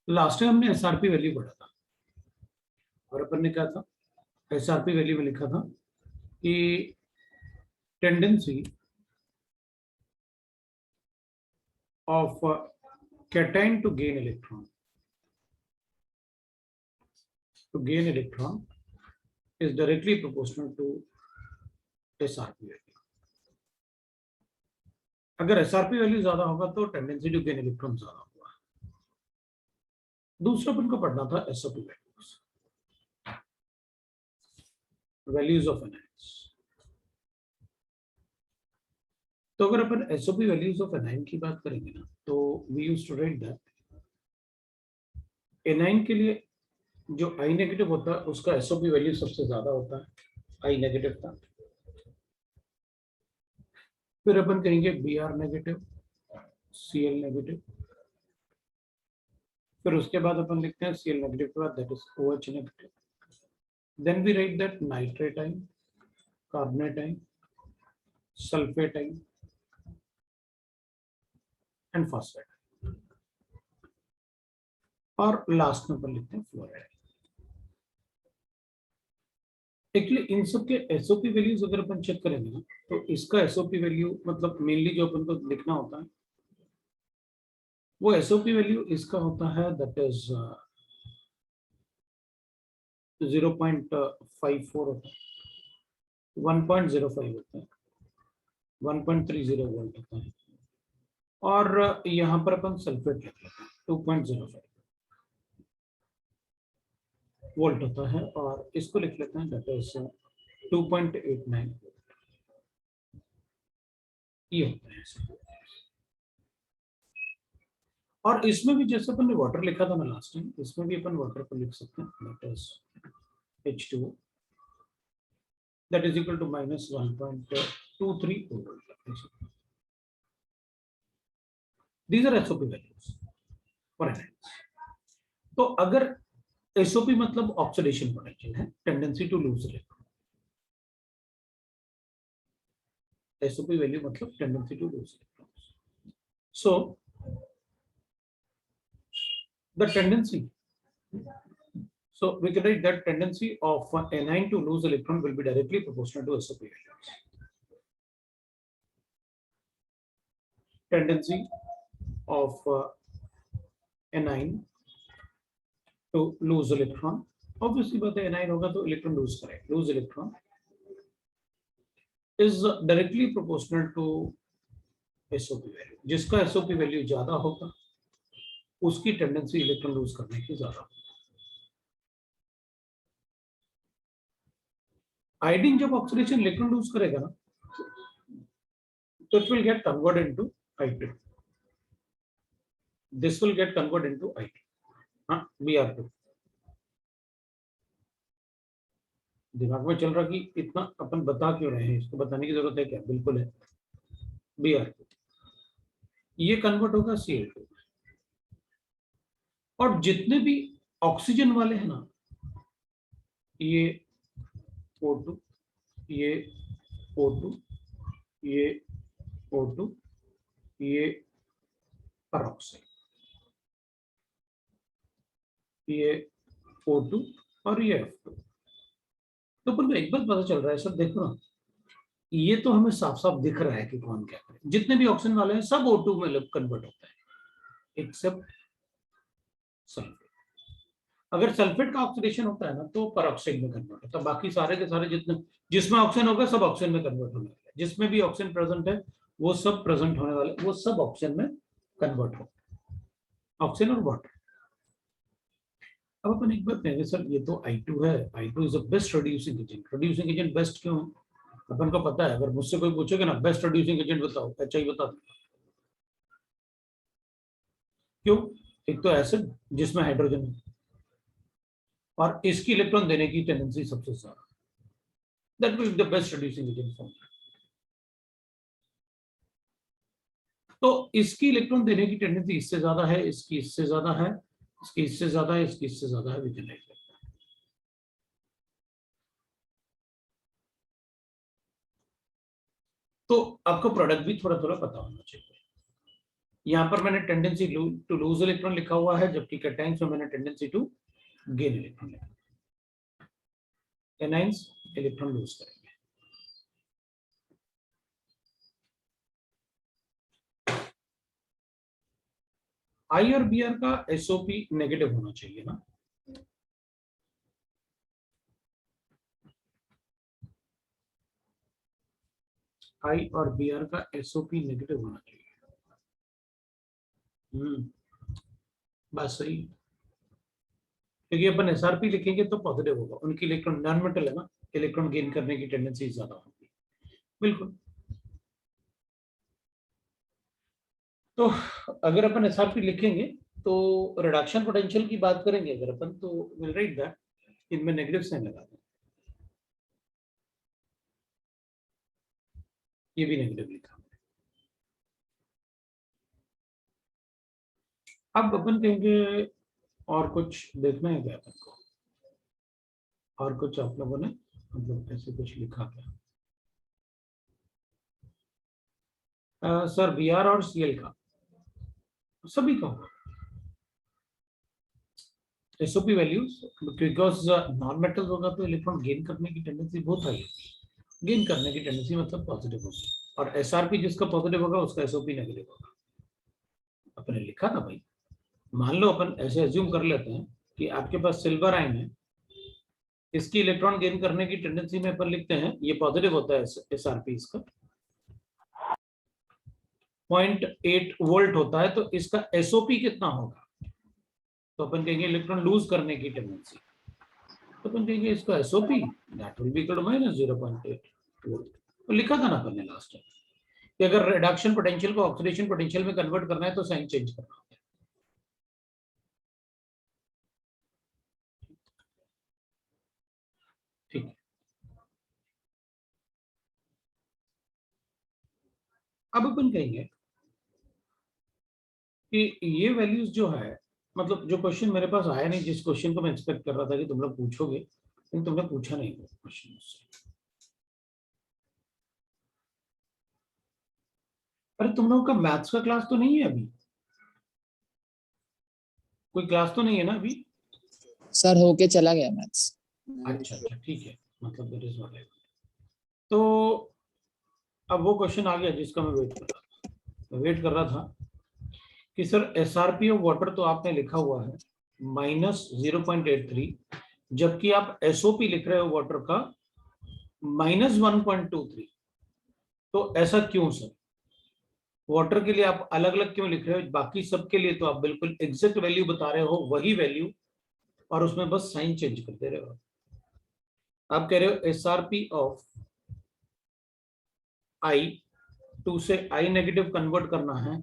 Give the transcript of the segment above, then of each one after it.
Last time हमने SRP value पढ़ा था और अपन ने क्या था, एसआरपी वैल्यू में लिखा था कि tendency of cation to gain electron is directly proportional to SRP value. अगर SRP वैल्यू ज्यादा होगा तो टेंडेंसी टू गेन इलेक्ट्रॉन ज्यादा होगा। दूसरा अपन को पढ़ना था SOP वैल्यूज ऑफ एनाइंस। तो अगर अपन SOP वैल्यूज ऑफ एनाइन की बात करेंगे ना, तो we used to write that anion के लिए जो I नेगेटिव होता है उसका SOP वैल्यू सबसे ज्यादा होता है, I नेगेटिव का। फिर अपन कहेंगे Br नेगेटिव, Cl नेगेटिव, फिर उसके बाद अपन लिखते हैं Cl नेगेटिव के बाद that is OH negative. Then we write that nitrate ion, carbonate ion, sulphate ion and phosphate, और लास्ट में अपन लिखते हैं फ्लोराइड। एक्चुअली इन सब के एसओपी वैल्यूज अगर अपन चेक करेंगे ना, तो इसका एसओपी वैल्यू मतलब मेनली जो अपन को लिखना होता है वो एसओपी वैल्यू इसका होता है दैट इज 0.54 होता है, 1.05 होता है, 1.30 वोल्ट होता है, और यहाँ पर अपन सल्फेट लिख लेते हैं 2.05 वोल्ट होता है, और इसको लिख लेते हैं दैट इज 2.89 ये होता है। और इसमें भी जैसे अपन ने वाटर लिखा था ना लास्ट टाइम, इसमें भी अपन वाटर को लिख सकते हैं that is H2O that is equal to minus 1.23 volt. These are SOP values for anions. तो अगर SOP मतलब ऑक्सीडेशन पोटेंशियल है, tendency to lose electron. SOP value मतलब tendency to lose electron. So the tendency, so we can write that tendency of anion to lose electron will be directly proportional to SOP values. Tendency of anion to lose electron, obviously बात है anion होगा तो electron lose करेगा, lose electron is directly proportional to SOP value। जिसका SOP value ज्यादा होगा उसकी tendency electron lose करने की ज्यादा होगी। आयोडीन जब ऑक्सीडेशन इलेक्ट्रॉन लूज करेगा ना, तो it will get converted into I2, this will get converted into I2, हाँ Br2। दिमाग में चल रहा कि इतना अपन बता क्यों रहे हैं, इसको बताने की जरूरत है क्या? बिल्कुल है। Br2 ये कन्वर्ट होगा Cl2, और जितने भी ऑक्सीजन वाले हैं ना, ये O2, ये O2, ये O2, ये पेरोक्साइड, ये O2 और ये F2। तो अपन को एक बात पता चल रहा है सर, देखो ना, ये तो हमें साफ साफ दिख रहा है कि कौन क्या करे। जितने भी ऑक्सीजन वाले हैं सब O2 में कन्वर्ट होता है एक्सेप्ट सल्फेट। अगर सल्फेट का ऑक्सीडेशन होता है ना तो पेरोक्साइड में कन्वर्ट होता है। बाकी सारे के सारे जितने जिसमें ऑक्सीजन होगा सब ऑक्सीजन में कन्वर्ट होने वाले, जिसमें भी ऑक्सीजन प्रेजेंट है वो सब प्रेजेंट होने वाले, वो सब ऑक्सीजन में कन्वर्ट हो, ऑक्सीजन और वाटर। अब अपन एक बात कहेंगे सर, ये तो I2 है, I2 is the best reducing agent. Reducing agent best क्यों है? अपन को पता है, अगर मुझसे कोई पूछेगा ना बेस्ट रिड्यूसिंग एजेंट बताओ, अच्छा ही बता दो। क्यों? एक तो एसिड जिसमें हाइड्रोजन है और इसकी इलेक्ट्रॉन देने की टेंडेंसी सबसे ज्यादा, that will be the best reducing agent for. तो इसकी इलेक्ट्रॉन देने की टेंडेंसी इससे ज्यादा है, इसकी इससे ज्यादा है, इसकी इससे ज्यादा है, इसकी इससे ज्यादा है, विजिलाइज करता है। तो आपको प्रोडक्ट भी थोड़ा थोड़ा पता होना चाहिए। यहाँ पर मैंने टेंडेंसी टू लूज इलेक्ट्रॉन लिखा हुआ है, जबकि कैटाइंस में मैंने टेंडेंसी टू गेन इलेक्ट्रॉन लिखा। एनाइंस इलेक्ट्रॉन लूज करेंगे। आई और बी आर का एसओपी नेगेटिव होना चाहिए ना। आई और बी आर का एसओपी नेगेटिव होना चाहिए। बस सही, क्योंकि अपन एसआरपी लिखेंगे तो पॉजिटिव होगा, उनकी इलेक्ट्रॉन नॉन मेटल है ना, इलेक्ट्रॉन गेन करने की टेंडेंसी ज्यादा होगी। बिल्कुल। तो अगर अपन एसआरपी लिखेंगे तो रिडक्शन पोटेंशियल की बात करेंगे अगर अपन, तो विल राइट दैट इनमें नेगेटिव साइन लगा दें, ये भी नेगेटिव लिखा। अब अपन कहेंगे और कुछ देखना है क्या अपन को, और कुछ आप लोगों ने मतलब ऐसे कुछ लिखा क्या? सर बी आर और सीएल का सभी का होगा SOP values, because non metal होगा तो इलेक्ट्रॉन गेन करने की टेंडेंसी बहुत हाई होगी, गेन करने की टेंडेंसी मतलब पॉजिटिव होगी, और एसआरपी जिसका पॉजिटिव होगा उसका एसओपी नेगेटिव होगा। अपने लिखा था भाई, मान लो अपन ऐसे अज्यूम कर लेते हैं कि आपके पास सिल्वर आयन है, इसकी इलेक्ट्रॉन गेन करने की टेंडेंसी में अपन लिखते हैं ये पॉजिटिव होता है एसआरपी इसका 0.8 वोल्ट होता है, तो इसका एसओपी कितना होगा? तो अपन कहेंगे इलेक्ट्रॉन लूज करने की टेंडेंसी, तो अपन कहेंगे इसका SOP that will be equal to -0.8 volt. तो लिखा था ना अपन ने लास्ट टाइम कि अगर रिडक्शन पोटेंशियल को ऑक्सीडेशन पोटेंशियल में कन्वर्ट करना है तो साइन चेंज करना होता है। ठीक है, अब अपन कहेंगे कि ये वैल्यूज जो है, मतलब जो क्वेश्चन मेरे पास आया नहीं, जिस क्वेश्चन को मैं एक्सपेक्ट कर रहा था कि तुम लोग पूछोगे, लेकिन तुमने पूछा नहीं क्वेश्चन मुझसे। अरे तुम लोगों का मैथ्स का क्लास तो नहीं है अभी? कोई क्लास तो नहीं है ना अभी? सर होके चला गया मैथ्स। अच्छा अच्छा ठीक है, मतलब दैट इज व्हाट आई। तो अब वो क्वेश्चन आ गया जिसका मैं वेट कर रहा था कि सर एसआरपी ऑफ वाटर तो आपने लिखा हुआ है -0.83, जबकि आप एसओपी लिख रहे हो वाटर का -1.23। तो ऐसा क्यों सर? वाटर के लिए आप अलग अलग क्यों लिख रहे हो, बाकी सबके लिए तो आप बिल्कुल एग्जैक्ट वैल्यू बता रहे हो, वही वैल्यू, और उसमें बस साइन चेंज करते रहे हो। आप कह रहे हो एसआरपी ऑफ आई, टू से आई नेगेटिव कन्वर्ट करना है,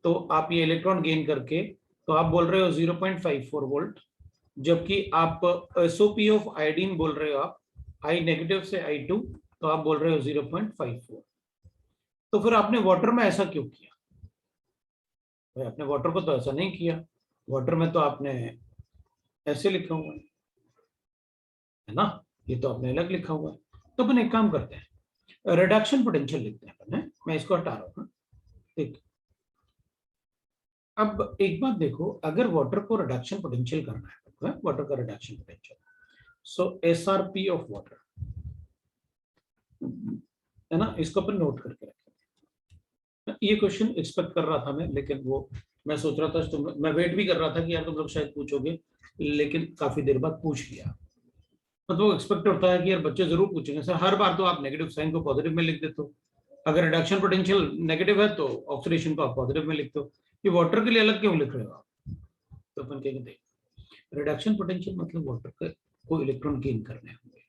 तो आप ये इलेक्ट्रॉन गेन करके, तो आप बोल रहे हो 0.54 वोल्ट, जबकि आप एसओपी ऑफ आयोडीन बोल रहे हो आप आई नेगेटिव से आई टू, तो आप बोल रहे हो 0.54। तो फिर आपने वाटर में ऐसा क्यों किया? भाई आपने वाटर को तो ऐसा नहीं किया, वाटर में तो आपने ऐसे लिखा हुआ है ना, ये तो आपने अलग लिखा हुआ है। तो अपन एक काम करते हैं, रिडक्शन पोटेंशियल लिखते हैं अपन, है? मैं इसको हटा रहा हूँ। ठीक, अब एक बात देखो, अगर वाटर को रिडक्शन पोटेंशियल करना है, वाटर का reduction potential, so SRP of water, है ना, इसको अपन नोट करके रखें। ये क्वेश्चन एक्सपेक्ट कर रहा था मैं, लेकिन वो मैं सोच रहा था तुम, मैं वेट भी कर रहा था कि यार तुम लोग शायद पूछोगे, लेकिन काफी देर बाद पूछ लिया। मतलब एक्सपेक्ट होता है कि यार बच्चे जरूर पूछेंगे सर, हर बार तो आप नेगेटिव साइन को पॉजिटिव में लिख देते हो, अगर रिडक्शन पोटेंशियल नेगेटिव है तो ऑक्सीडेशन को आप पॉजिटिव में लिखते हो, कि वाटर के लिए अलग क्यों लिख रहे हो आप? तो अपन कहेंगे रिडक्शन पोटेंशियल मतलब वाटर को इलेक्ट्रॉन गेन करने होंगे।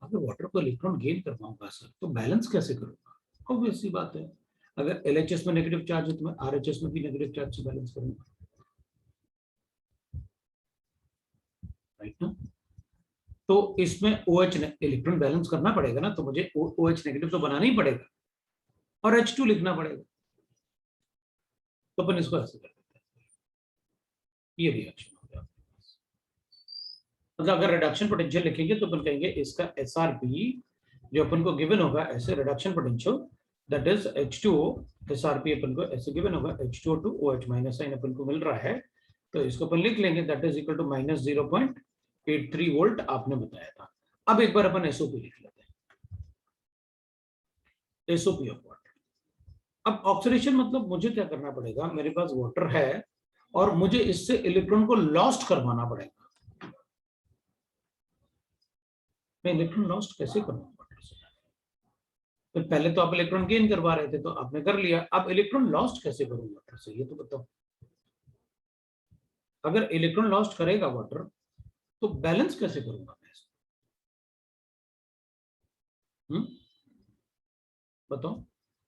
अगर वाटर को इलेक्ट्रॉन गेन करना होगा सर, तो बैलेंस कैसे करूंगा? ऑब्वियस सी बात है, अगर एलएचएस में नेगेटिव चार्ज है तो मैं आरएचएस में भी नेगेटिव चार्ज से बैलेंस करूंगा, राइट ना? तो इसमें OH ने इलेक्ट्रॉन बैलेंस करना पड़ेगा ना, तो मुझे OH नेगेटिव तो बनाना ही पड़ेगा और H2 लिखना पड़ेगा। तो अपन इसको ऐसे कर देते हैं, ये रिएक्शन हो गया। मतलब अगर रिडक्शन पोटेंशियल लिखेंगे तो अपन कहेंगे इसका एसआरपी जो अपन को गिवन होगा ऐसे, reduction potential that is H2O SRP अपन को ऐसे गिवन होगा H2O2 OH माइनस साइन अपन को मिल रहा है, तो इसको अपन लिख लेंगे that is equal to minus 0.83 volt आपने बताया था। अब एक बार अपन एसओपी लिख लेते हैं, एसओपी ऑफ वाटर। अब ऑक्सीडेशन मतलब मुझे क्या करना पड़ेगा, मेरे पास वाटर है और मुझे इससे इलेक्ट्रॉन को लॉस्ट करवाना पड़ेगा। मैं इलेक्ट्रॉन लॉस्ट कैसे करूंगा वाटर से? तो पहले तो आप इलेक्ट्रॉन गेन करवा रहे थे तो आपने कर लिया, अब इलेक्ट्रॉन लॉस्ट कैसे करूंगा वाटर से, ये तो बताओ। अगर इलेक्ट्रॉन लॉस्ट करेगा वाटर तो बैलेंस कैसे करूंगा मैं इसको? बताओ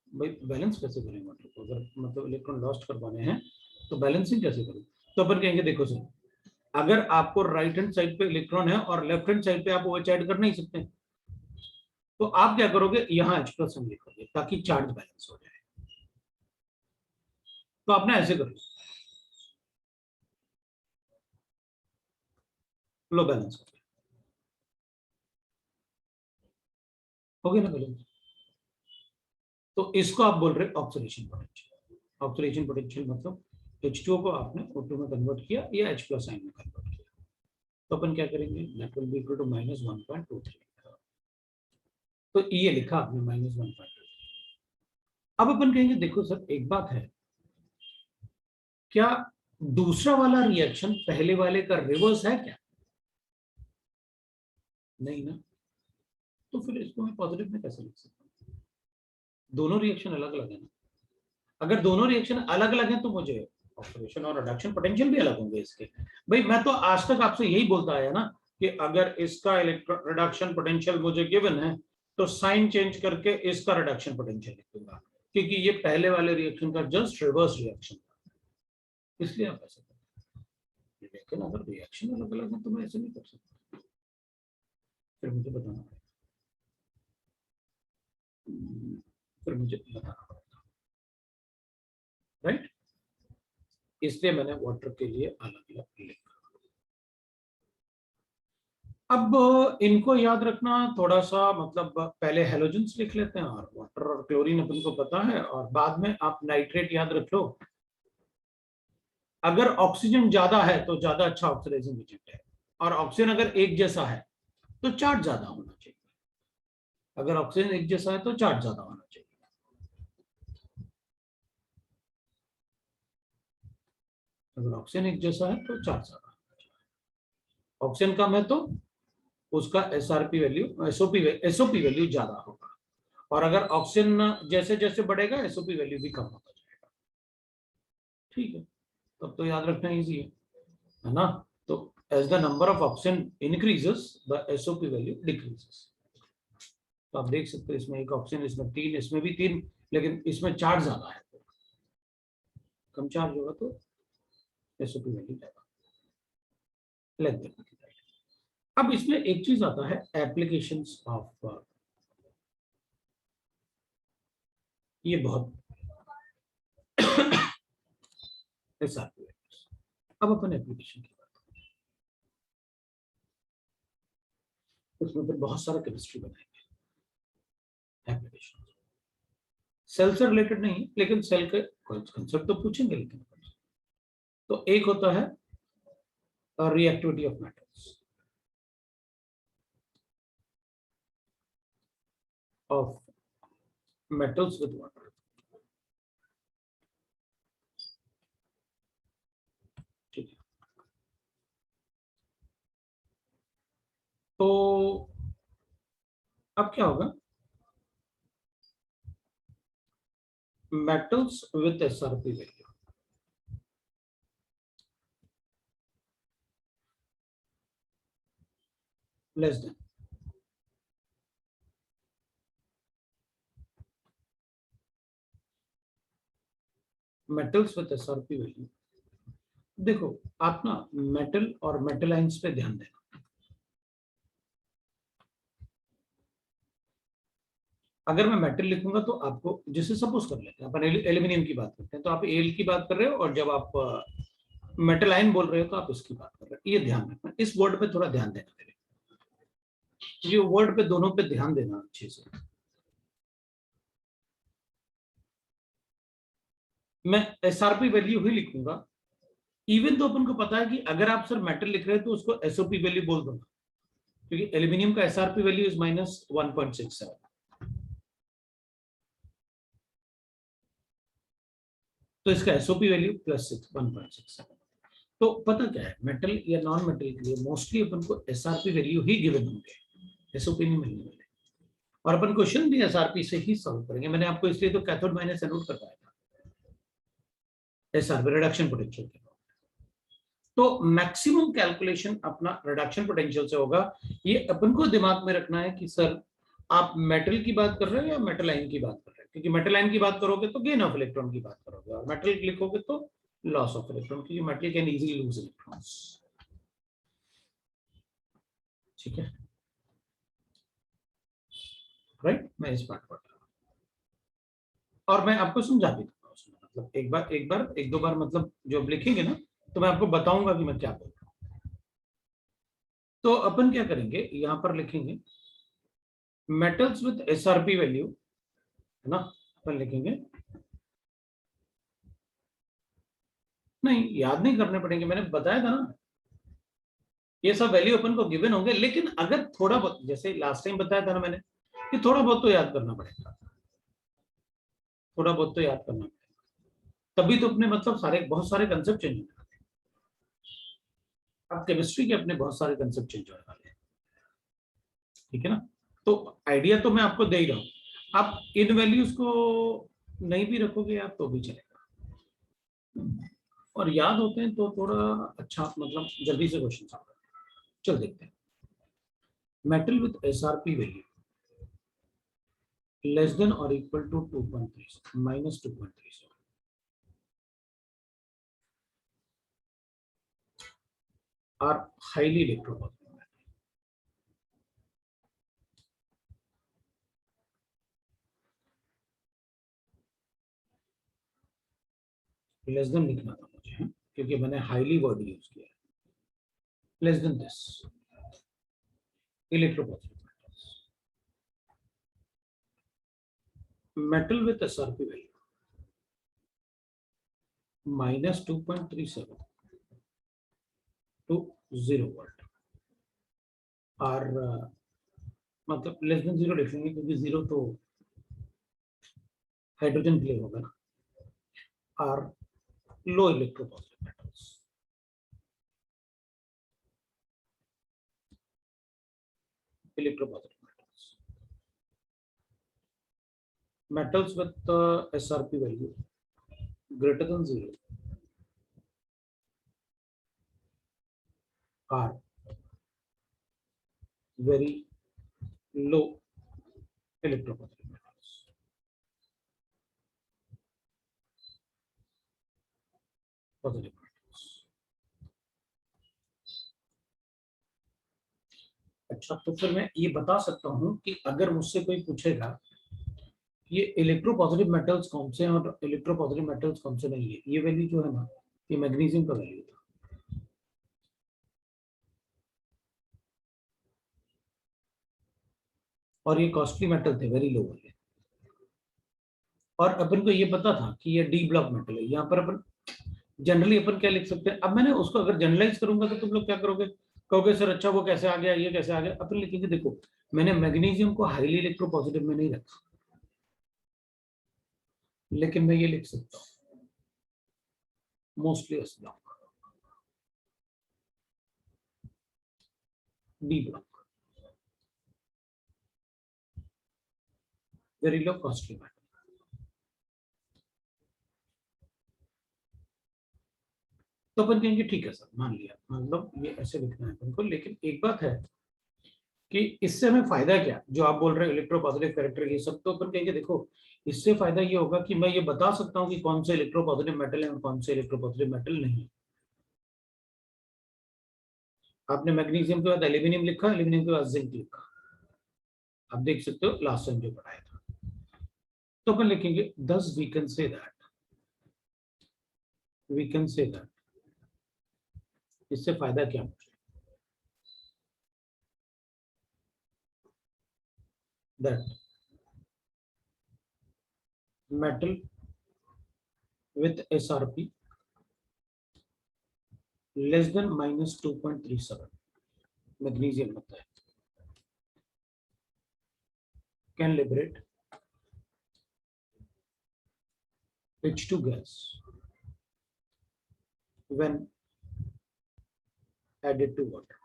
भाई, बैलेंस कैसे करें वाटर को? अगर मतलब इलेक्ट्रॉन लॉस्ट करवाने हैं तो बैलेंसिंग कैसे करूं? तो अपन कहेंगे देखो सर, अगर आपको राइट हैंड साइड पे इलेक्ट्रॉन है और लेफ्ट हैंड साइड पे आप OH ऐड कर नहीं सकते, तो आप क्या करोगे, यहाँ H+ लिखोगे ताकि चार्ज बैलेंस हो जाए। तो आपने ऐसे कर लिया, लो बैलेंस हो गया ना बैलेंस। तो इसको आप बोल रहे ऑक्सीडेशन पोटेंशियल। ऑक्सीडेशन पोटेंशियल मतलब H2O को आपने O2 में कन्वर्ट किया या H+ साइन में कन्वर्ट किया। तो अपन क्या करेंगे, that will be equal to -1.23। तो ये लिखा आपने -1.23। अब अपन कहेंगे देखो सर एक बात है, क्या दूसरा वाला रिएक्शन पहले वाले का रिवर्स है क्या? नहीं ना, तो फिर इसको मैं पॉजिटिव में कैसे लिख सकता हूँ? दोनों रिएक्शन अलग अलग है ना। अगर दोनों रिएक्शन अलग अलग हैं तो मुझे ऑक्सीडेशन और रिडक्शन पोटेंशियल भी अलग होंगे इसके। भाई मैं तो आज तक आपसे यही बोलता आया ना कि अगर इसका इलेक्ट्रॉन रिडक्शन पोटेंशियल मुझे गिवन है तो साइन चेंज करके इसका रिडक्शन पोटेंशियल लिख दूंगा, क्योंकि ये पहले वाले रिएक्शन का जस्ट रिवर्स रिएक्शन था, इसलिए आप ऐसा करते। लेकिन अगर रिएक्शन अलग अलग है तो मैं ऐसे नहीं कर सकता, फिर मुझे बताना पड़ेगा, राइट। इसलिए मैंने वाटर के लिए अलग अलग लिखा। अब इनको याद रखना थोड़ा सा, मतलब पहले हेलोजेंस लिख लेते हैं और वाटर और क्लोरीन अपन को पता है, और बाद में आप नाइट्रेट याद रख लो। अगर ऑक्सीजन ज्यादा है तो ज्यादा अच्छा ऑक्सीडाइजिंग एजेंट है, और ऑक्सीजन अगर एक जैसा है तो चार्ज ज्यादा होना चाहिए। अगर ऑक्सीजन एक जैसा है तो चार्ज ज्यादा होना चाहिए। अगर ऑक्सीजन एक जैसा है तो चार्ज ज्यादा होना चाहिए। ऑक्सीजन कम है तो उसका SRP वैल्यू एसओपी वैल्यू ज्यादा होगा, और अगर ऑक्सीजन जैसे जैसे बढ़ेगा एसओपी वैल्यू भी कम होता जाएगा। ठीक है, तब तो याद रखना इजी है ना। तो as the number of oxygen increases the SOP value decreases. तो आप देख सकते हो इसमें एक ऑक्सीजन, इसमें 3, इसमें भी 3, लेकिन इसमें चार्ज ज्यादा है, कम चार्ज होगा तो एसओपी वैल्यू ज्यादा। अब इसमें एक चीज आता है एप्लीकेशंस ऑफ, ये बहुत SRP। अब अपन एप्लीकेशन की बात करें, उसमें फिर बहुत सारा केमिस्ट्री बनाएंगे। एप्लीकेशन सेल से रिलेटेड नहीं, लेकिन सेल के कंसेप्ट तो पूछेंगे। लेकिन तो एक होता है reactivity of metals, with water. ठीक है, तो अब क्या होगा, metals with SRP value less than metals with SRP value। देखो आप ना मेटल और मेटल आइंस पे ध्यान देना। अगर मैं मेटल लिखूंगा तो आपको, जैसे सपोज कर लेते हैं अपन एल्यूमिनियम की बात करते हैं, तो आप एल की बात कर रहे हो, और जब आप मेटल आयन बोल रहे हो तो आप इसकी बात कर रहे हो। ये ध्यान रखना, इस वर्ड पे थोड़ा ध्यान देना मेरे, ये वर्ड पे दोनों पे ध्यान देना अच्छे से। मैं एसआरपी वैल्यू ही लिखूंगा, इवन तो अपन को पता है कि अगर आप सर मेटल लिख रहे हैं तो उसको एसओपी वैल्यू बोल दूंगा, क्योंकि एल्यूमिनियम का एसआरपी वैल्यू इज -1.67, तो इसका एसओपी वैल्यू +1.67। तो पता क्या है, मेटल या नॉन मेटल के लिए मोस्टली अपन को एसआरपी वैल्यू ही गिवन होंगे, एसओपी नहीं मिलने वाले। और अपन क्वेश्चन भी एसआरपी से ही सॉल्व करेंगे। मैंने आपको इसलिए तो कैथोड माइनस एनोड करवाया था, एसआरपी रिडक्शन पोटेंशियल के। तो मैक्सिमम कैलकुलेशन अपना रिडक्शन पोटेंशियल से होगा। ये अपन को दिमाग में रखना है कि सर आप मेटल की बात कर रहे हो या मेटल आयन की बात कर रहे हो, क्योंकि मेटल आयन की बात करोगे तो गेन ऑफ इलेक्ट्रॉन की बात करोगे, और मेटल लिखोगे तो लॉस ऑफ इलेक्ट्रॉन, क्योंकि metal can easily loose electrons. ठीक है, राइट। मैं इस पार्ट पढ़ रहा हूँ और मैं आपको समझा भी दूंगा उसमें, मतलब एक दो बार, मतलब जो आप लिखेंगे ना तो मैं आपको बताऊंगा कि मैं क्या बोल रहा हूँ। तो अपन क्या करेंगे, यहां पर लिखेंगे मेटल्स विद एसआरपी वैल्यू, है ना, अपन लिखेंगे, नहीं याद नहीं करने पड़ेंगे, मैंने बताया था ना, ये सब वैल्यू अपन को गिवन होंगे, लेकिन अगर थोड़ा बहुत, जैसे लास्ट टाइम बताया था ना मैंने, कि थोड़ा बहुत तो याद करना पड़ेगा, थोड़ा बहुत तो याद करना पड़ेगा, तभी तो अपने मतलब सारे बहुत सारे कंसेप्ट चेंज होंगे। अब केमिस्ट्री के अपने बहुत सारे कंसेप्ट चेंज होने वाले हैं, ठीक है ना। तो आइडिया तो मैं आपको दे ही रहा हूं, आप इन वैल्यूज को नहीं भी रखोगे आप तो भी चलेगा, और याद होते हैं तो थोड़ा अच्छा, मतलब जल्दी से क्वेश्चन सॉल्व करते हैं। चल देखते हैं, metal with SRP value less than or equal to 2.37 -2.37 are highly electropositive. Less than लिखना था मुझे, क्योंकि मैंने हाईली वर्ड यूज किया है। Less than this electropositive metal with SRP value -2.37 to 0 volt और मतलब लेस देन 0 लिखेंगे, क्योंकि 0 तो हाइड्रोजन के लिए होगा ना, और low electropositive metals, electropositive metals with SRP value greater than 0 are very low electropositive metals. Positive metals. अच्छा, तो फिर मैं ये बता सकता हूँ कि अगर मुझसे कोई पूछेगा ये इलेक्ट्रोपॉजिटिव मेटल्स कौन से हैं और इलेक्ट्रोपॉजिटिव मेटल्स कौन से नहीं है, ये वैल्यू जो है ना, ये मैग्नीशियम का वैल्यू था, और ये कॉस्टली मेटल थे, वेरी लो वाले, और अपन को ये पता था कि ये डी ब्लॉक मेटल है। यहाँ पर अपन जनरली अपन क्या लिख सकते हैं, अब मैंने उसको अगर जनरलाइज करूंगा तो तुम लोग क्या करोगे, कहोगे सर अच्छा वो कैसे आ गया, ये कैसे आ गया। अपन लिखेंगे देखो, मैंने मैग्नीशियम को हाईली इलेक्ट्रोपॉजिटिव में नहीं रखा, लेकिन मैं ये लिख सकता हूँ mostly S block, D block, very low costly metal. तो अपन कहेंगे ठीक है सर, मान लिया, मतलब ये ऐसे लिखना है अपन को, लेकिन एक बात है कि इससे हमें फायदा क्या, जो आप बोल रहे हो इलेक्ट्रोपॉजिटिव कैरेक्टर ये सब, तो अपन कहेंगे देखो इससे फायदा ये होगा कि मैं ये बता सकता हूँ कि कौन से इलेक्ट्रोपॉजिटिव मेटल है और कौन से इलेक्ट्रोपॉजिटिव मेटल नहीं। आपने मैग्नीशियम के बाद एल्यूमिनियम लिखा, एल्यूमिनियम के बाद जिंक लिखा, आप देख सकते हो लास्ट टाइम जो पढ़ाया था। तो अपन लिखेंगे दस वी कैन से दैट, इससे फायदा क्या मुझे, that metal with SRP less than minus 2.37 magnesium होता है, can liberate H2 gas when added to water.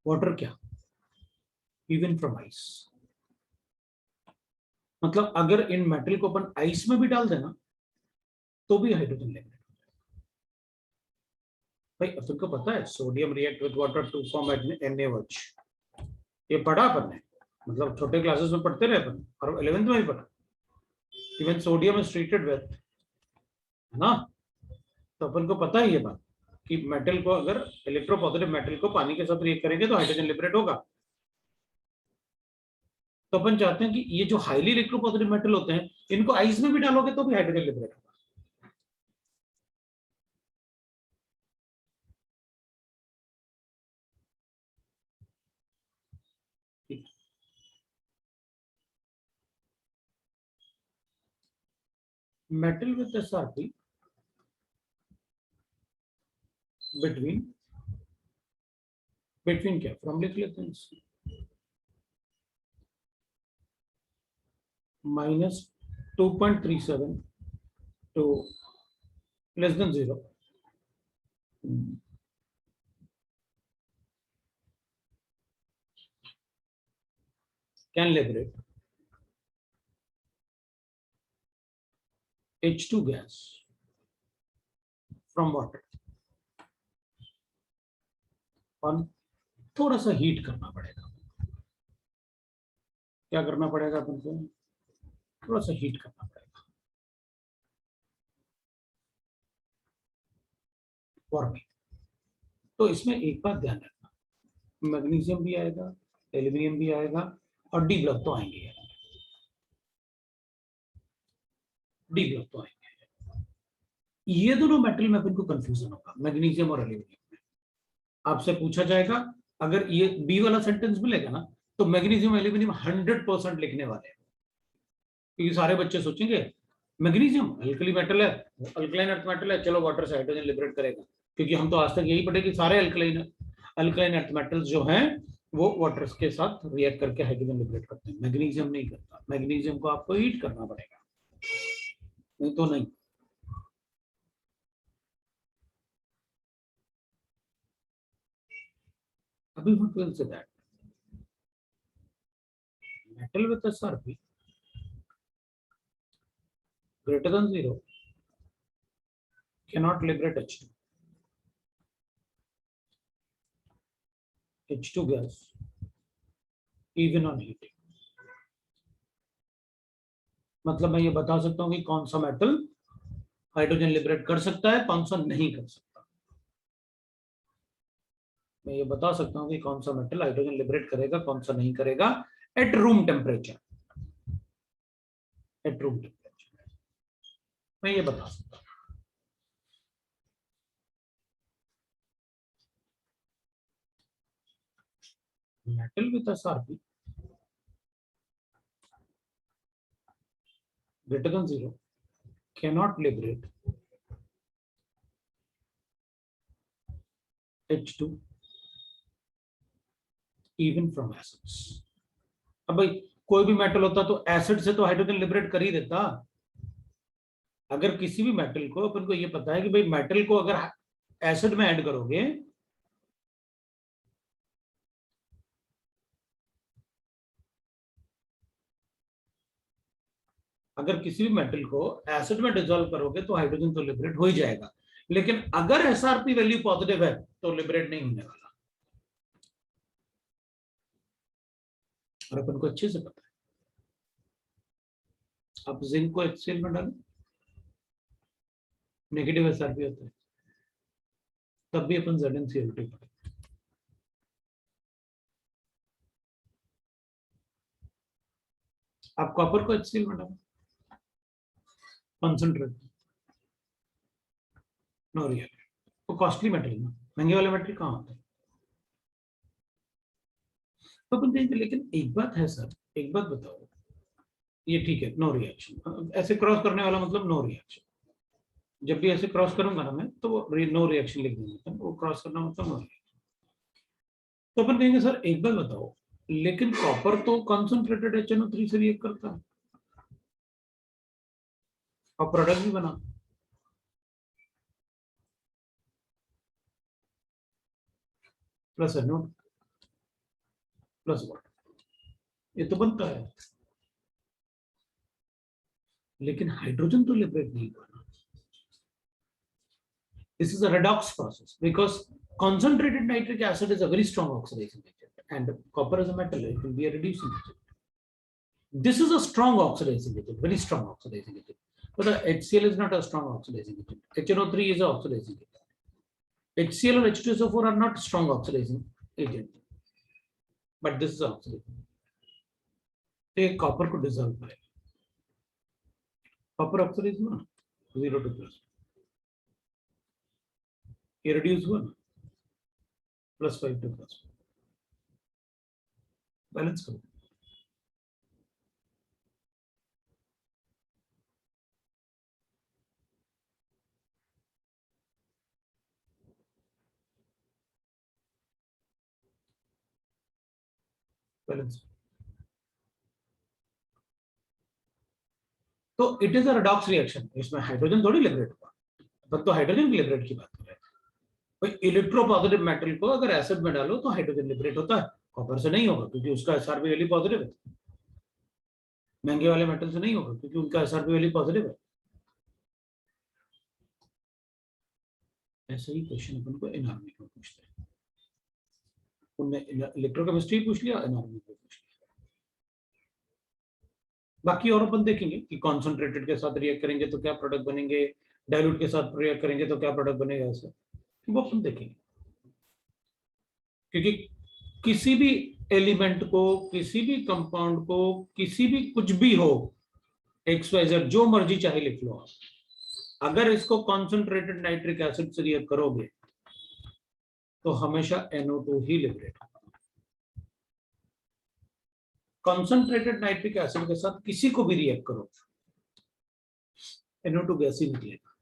Water क्या, इवन फ्रॉम आइस, मतलब अगर इन मेटल को अपन आइस में भी डाल देना तो भी हाइड्रोजन लिबरेट। भाई अपन को पता है sodium react with water to form NaOH, ये पढ़ा अपन ने, मतलब छोटे क्लासेस में पढ़ते रहे अपन, और 11th में भी पढ़ा। Even sodium is treated with, है ना, तो अपन को पता है ये बात कि मेटल को अगर इलेक्ट्रोपॉजिटिव मेटल को पानी के साथ रिएक्ट करेंगे तो हाइड्रोजन लिबरेट होगा। तो अपन चाहते हैं कि ये जो हाईली इलेक्ट्रोपॉजिटिव मेटल होते हैं इनको आइस में भी डालोगे तो भी हाइड्रोजन लिबरेट होगा। मेटल विद SRP बिटवीन क्या, फ्रॉम लिख लेते हैं, minus 2.37 to less than 0 can liberate H2 gas from water। और थोड़ा सा हीट करना पड़ेगा, क्या करना पड़ेगा अपन को, थोड़ा सा हीट करना पड़ेगा, वार्मिंग। तो इसमें एक बात ध्यान रखना, मैग्नीशियम भी आएगा, एल्यूमिनियम भी आएगा और डी ब्लॉक तो आएंगे, डी ब्लॉक तो आएंगे। ये दोनों मेटल में अपन को कंफ्यूजन होगा, मैग्नीशियम और एल्यूमिनियम में। आपसे पूछा जाएगा, अगर ये बी वाला सेंटेंस मिलेगा ना तो मैग्नीशियम एल्यूमिनियम 100% लिखने वाले हैं, क्योंकि सारे बच्चे सोचेंगे मैग्नीशियम अल्कली मेटल है, अल्कलाइन अर्थ मेटल है, चलो वाटर से हाइड्रोजन लिबरेट करेगा, क्योंकि हम तो आज तक यही पढ़े कि सारे अल्कलाइन अर्थ मेटल्स जो हैं वो वाटर के साथ रिएक्ट करके हाइड्रोजन लिबरेट करते हैं। मैग्नीशियम नहीं करता, मैग्नीशियम को आपको हीट करना पड़ेगा, नहीं तो नहीं। अभी what will say that metal with SRP greater than 0 cannot liberate H2, H2 gas even on heating। मतलब मैं ये बता सकता हूं कि कौन सा मेटल हाइड्रोजन लिबरेट कर सकता है, कौन सा नहीं कर सकता। मैं ये बता सकता हूं कि कौन सा मेटल हाइड्रोजन लिबरेट करेगा, कौन सा नहीं करेगा, at room temperature, at room temperature मैं ये बता सकता हूं। metal with SRP greater than 0 cannot liberate H2 even from acids। अब भाई कोई भी मेटल होता तो एसिड से तो हाइड्रोजन लिबरेट कर ही देता। अगर किसी भी मेटल को अपन को ये पता है कि भाई मेटल को अगर एसिड में ऐड करोगे अगर किसी भी मेटल को एसिड में डिसॉल्व करोगे तो हाइड्रोजन तो लिबरेट हो ही जाएगा, लेकिन अगर SRP वैल्यू पॉजिटिव है तो लिबरेट नहीं होने वाला, और अपन को अच्छे से पता है। आप जिंक को HCl में डालो, नेगेटिव SRP होता है, तब भी अपन ZnCl2 पढ़े। आप कॉपर को HCl में डालो, कंसंट्रेट नो रिएक्ट, वो कॉस्टली मेटल ना, महंगे वाले मेटल कहाँ होते हैं तो अपन कहेंगे। लेकिन एक बात है सर, एक बात बताओ, ये ठीक है, नो रिएक्शन। ऐसे क्रॉस करने वाला मतलब नो रिएक्शन। जब भी ऐसे क्रॉस करूंगा ना मैं, तो वो नो रिएक्शन लिख देंगे, वो क्रॉस करना मतलब नो रिएक्शन। तो अपन कहेंगे सर एक बार बताओ, लेकिन कॉपर तो कॉन्सेंट्रेटेड HNO3 से रिएक्ट करता है और प्रोडक्ट भी बना। प्लस NO प्लस वाटर, ये तो बनता है, लेकिन हाइड्रोजन तो लिबरेट नहीं करना। This is a redox process because concentrated nitric acid is a very strong oxidizing agent, and copper is a metal, it will be a reducing agent. This is a strong oxidizing agent, very strong oxidizing agent. But the HCl is not a strong oxidizing agent. HNO3 is an oxidizing agent. HCl or H2SO4 are not strong oxidizing agent, but this is oxidizing. Take copper को dissolve करेगा, copper oxidized हुआ ना 0 to plus, ये reduce हुआ ना +5 to plus, balance करो। Balance. तो it is a redox reaction, इसमें हाइड्रोजन थोड़ी लिबरेट हुआ, पर तो हाइड्रोजन की लिबरेट की बात कर रहे हैं। भाई इलेक्ट्रोपॉजिटिव मेटल को अगर एसिड में डालो तो हाइड्रोजन लिबरेट होता है, कॉपर से नहीं होगा क्योंकि उसका एसआरपी वैल्यू पॉजिटिव है। महंगे वाले मेटल से नहीं होगा क्योंकि उनका एसआरपी वैल्यू पॉजिटिव है। ऐसे ही क्वेश्चन अपन को इनऑर्गेनिक में पूछते हैं, उनने इलेक्ट्रोकेमिस्ट्री पूछ लिया, इनऑर्गेनिक में पूछ लिया। बाकी और अपन देखेंगे कि कॉन्सेंट्रेटेड के साथ रिएक्ट करेंगे तो क्या प्रोडक्ट बनेंगे, डाइल्यूट के साथ रिएक्ट करेंगे तो क्या प्रोडक्ट बनेगा, ऐसा वो अपन देखेंगे। क्योंकि किसी भी एलिमेंट को, किसी भी कंपाउंड को, किसी भी कुछ भी हो, XYZ जो मर्जी चाहे लिख लो आप, अगर इसको कॉन्सेंट्रेटेड नाइट्रिक एसिड से रिएक्ट करोगे तो हमेशा NO2 ही लिबरेट होगा। कॉन्सेंट्रेटेड नाइट्रिक एसिड के साथ किसी को भी रिएक्ट करो, NO2 गैस ही निकलेगा।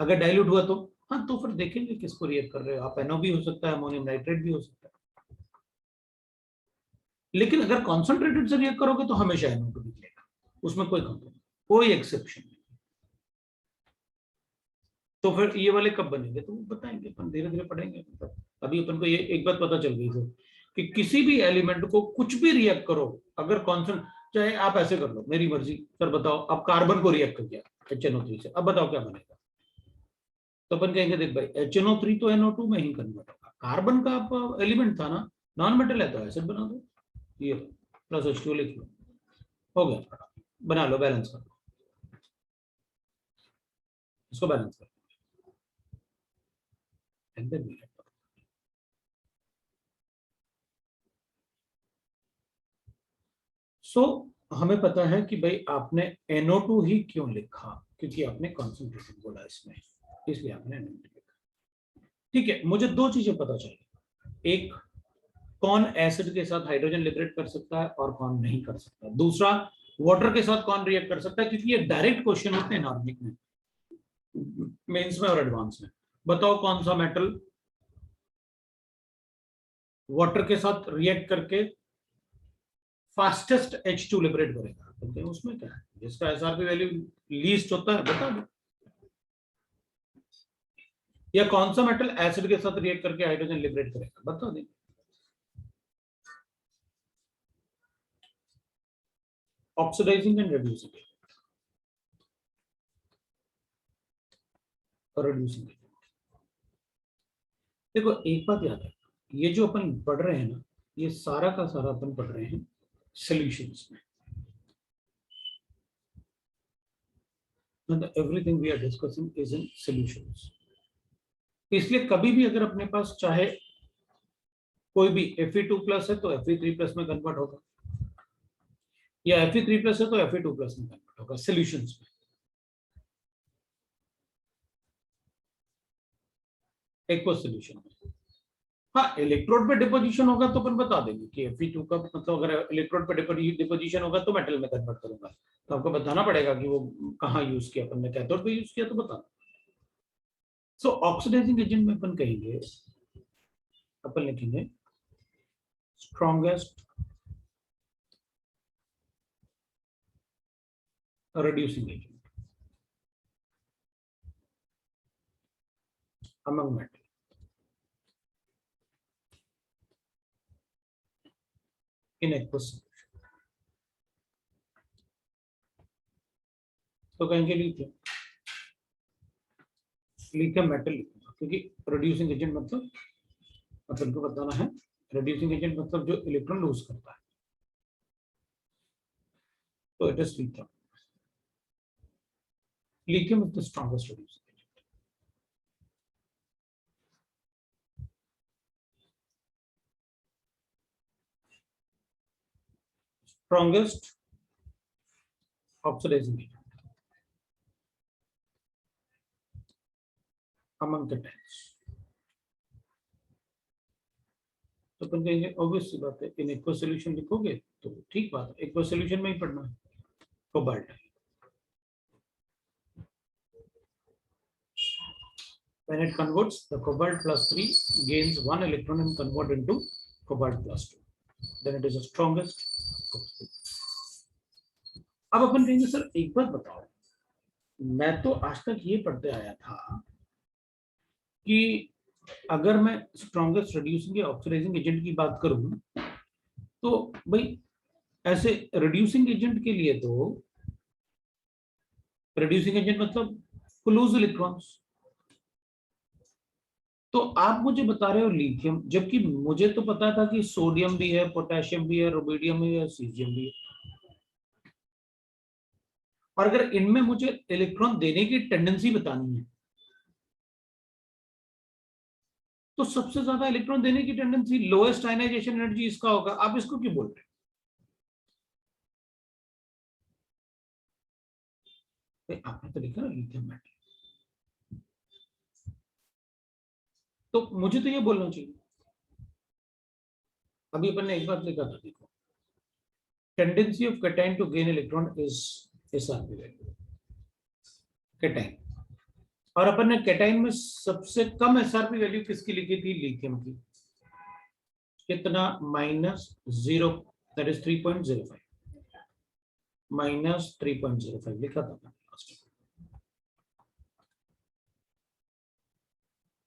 अगर डाइल्यूट हुआ तो हाँ, तो फिर देखेंगे किसको रिएक्ट कर रहे हो आप, NO भी हो सकता है, अमोनियम नाइट्रेट भी हो सकता है। लेकिन अगर कॉन्सेंट्रेटेड से रिएक्ट करोगे तो हमेशा NO2 निकलेगा, उसमें कोई कंप्रोमाइज, कोई एक्सेप्शन नहीं। तो फिर ये वाले कब बनेंगे तो बताएंगे, अपन धीरे धीरे पढ़ेंगे। अभी अपन को ये एक बात पता चल गई थी कि किसी भी एलिमेंट को कुछ भी रिएक्ट करो, अगर कॉन्सेंट, चाहे आप ऐसे कर लो, मेरी मर्जी, सर बताओ अब कार्बन को रिएक्ट कर दिया HNO3 से, अब बताओ क्या बनेगा। तो अपन कहेंगे देख भाई HNO3 तो NO2 में ही कन्वर्ट होगा, कार्बन का आप एलिमेंट था ना, नॉन मेटल है तो एसिड बना दो, ये प्लस H2 लिख लो, हो गया, बना लो, बैलेंस कर लो, इसको बैलेंस कर लो। हमें पता है कि भाई आपने NO2 ही क्यों लिखा, क्योंकि आपने कॉन्सेंट्रेटेड बोला इसमें, इसलिए आपने NO2 लिखा। ठीक है, मुझे दो चीजें पता चली, एक कौन एसिड के साथ हाइड्रोजन लिबरेट कर सकता है और कौन नहीं कर सकता, दूसरा वाटर के साथ कौन रिएक्ट कर सकता है, क्योंकि ये डायरेक्ट क्वेश्चन होते हैं नॉर्मल में, मेंस में और एडवांस में। बताओ कौन सा मेटल वाटर के साथ रिएक्ट करके फास्टेस्ट H2 लिबरेट करेगा, तो उसमें क्या है, जिसका एसआरपी वैल्यू लीस्ट होता है, बता दो। या कौन सा मेटल एसिड के साथ रिएक्ट करके हाइड्रोजन लिबरेट करेगा, बता दें। ऑक्सीडाइजिंग एंड रिड्यूसिंग और रिड्यूसिंग। देखो एक बात याद है, ये जो अपन पढ़ रहे हैं ना, ये सारा का सारा अपन पढ़ रहे हैं सॉल्यूशंस में, everything we are discussing is in solutions. इसलिए कभी भी अगर अपने पास चाहे कोई भी Fe2+ है तो Fe3+ में कन्वर्ट होगा, या Fe3+ है तो Fe2+ में कन्वर्ट होगा सॉल्यूशंस में। एक्वस सॉल्यूशन में हाँ, इलेक्ट्रोड पे डिपोजिशन होगा तो अपन बता देंगे कि Fe2 का मतलब, अगर इलेक्ट्रोड पे डिपोजिशन होगा तो मेटल में कन्वर्ट करूंगा, तो आपको बताना पड़ेगा कि वो कहाँ यूज किया, अपन ने कैथोड पे यूज किया तो बताना। सो ऑक्सीडाइजिंग एजेंट में अपन कहेंगे, अपन लिखेंगे strongest reducing agent among metal in aqueous solution। तो कहेंगे लिथियम, लिथियम मेटल लिखूंगा क्योंकि रिड्यूसिंग एजेंट मतलब अपन को बताना है, रिड्यूसिंग एजेंट मतलब जो इलेक्ट्रॉन लूज करता है, तो it is lithium. Lithium is the strongest reducing agent. Strongest oxidizing agent among the types। तो अपन कहेंगे ऑब्वियस सी बात है, इन एक्वा सोल्यूशन लिखोगे तो ठीक बात है, एक्वा सोल्यूशन में ही पढ़ना है। Cobalt, when it converts, the cobalt plus 3 gains 1 electron and convert into cobalt plus 2, then it is the strongest। अब अपन कहेंगे सर एक बात बताओ, मैं तो आज तक ये पढ़ते आया था कि अगर मैं स्ट्रॉन्गेस्ट रिड्यूसिंग या ऑक्सीडाइजिंग एजेंट की बात करूं तो भाई ऐसे रिड्यूसिंग एजेंट के लिए तो रिड्यूसिंग एजेंट मतलब लूज इलेक्ट्रॉन्स, तो आप मुझे बता रहे हो लिथियम, जबकि मुझे तो पता था कि सोडियम भी है, पोटेशियम भी है, रुबिडियम भी है, सीजियम भी है। और अगर इनमें मुझे इलेक्ट्रॉन देने की टेंडेंसी बतानी है तो सबसे ज्यादा इलेक्ट्रॉन देने की टेंडेंसी, लोएस्ट आयनाइजेशन एनर्जी इसका होगा। आप इसको क्यों बोल रहे हैं? आपने तो लिखा ना लिथियम मेटल, तो मुझे तो ये बोलना चाहिए। अभी अपन ने एक बात लिखा था, देखो, tendency of cation to gain electron is SRP value, cation. और अपन ने कैटायन में सबसे कम एसआरपी वैल्यू किसकी लिखी थी? लिथियम की। कितना? -0, दैट इज 3.05, -3.05 लिखा था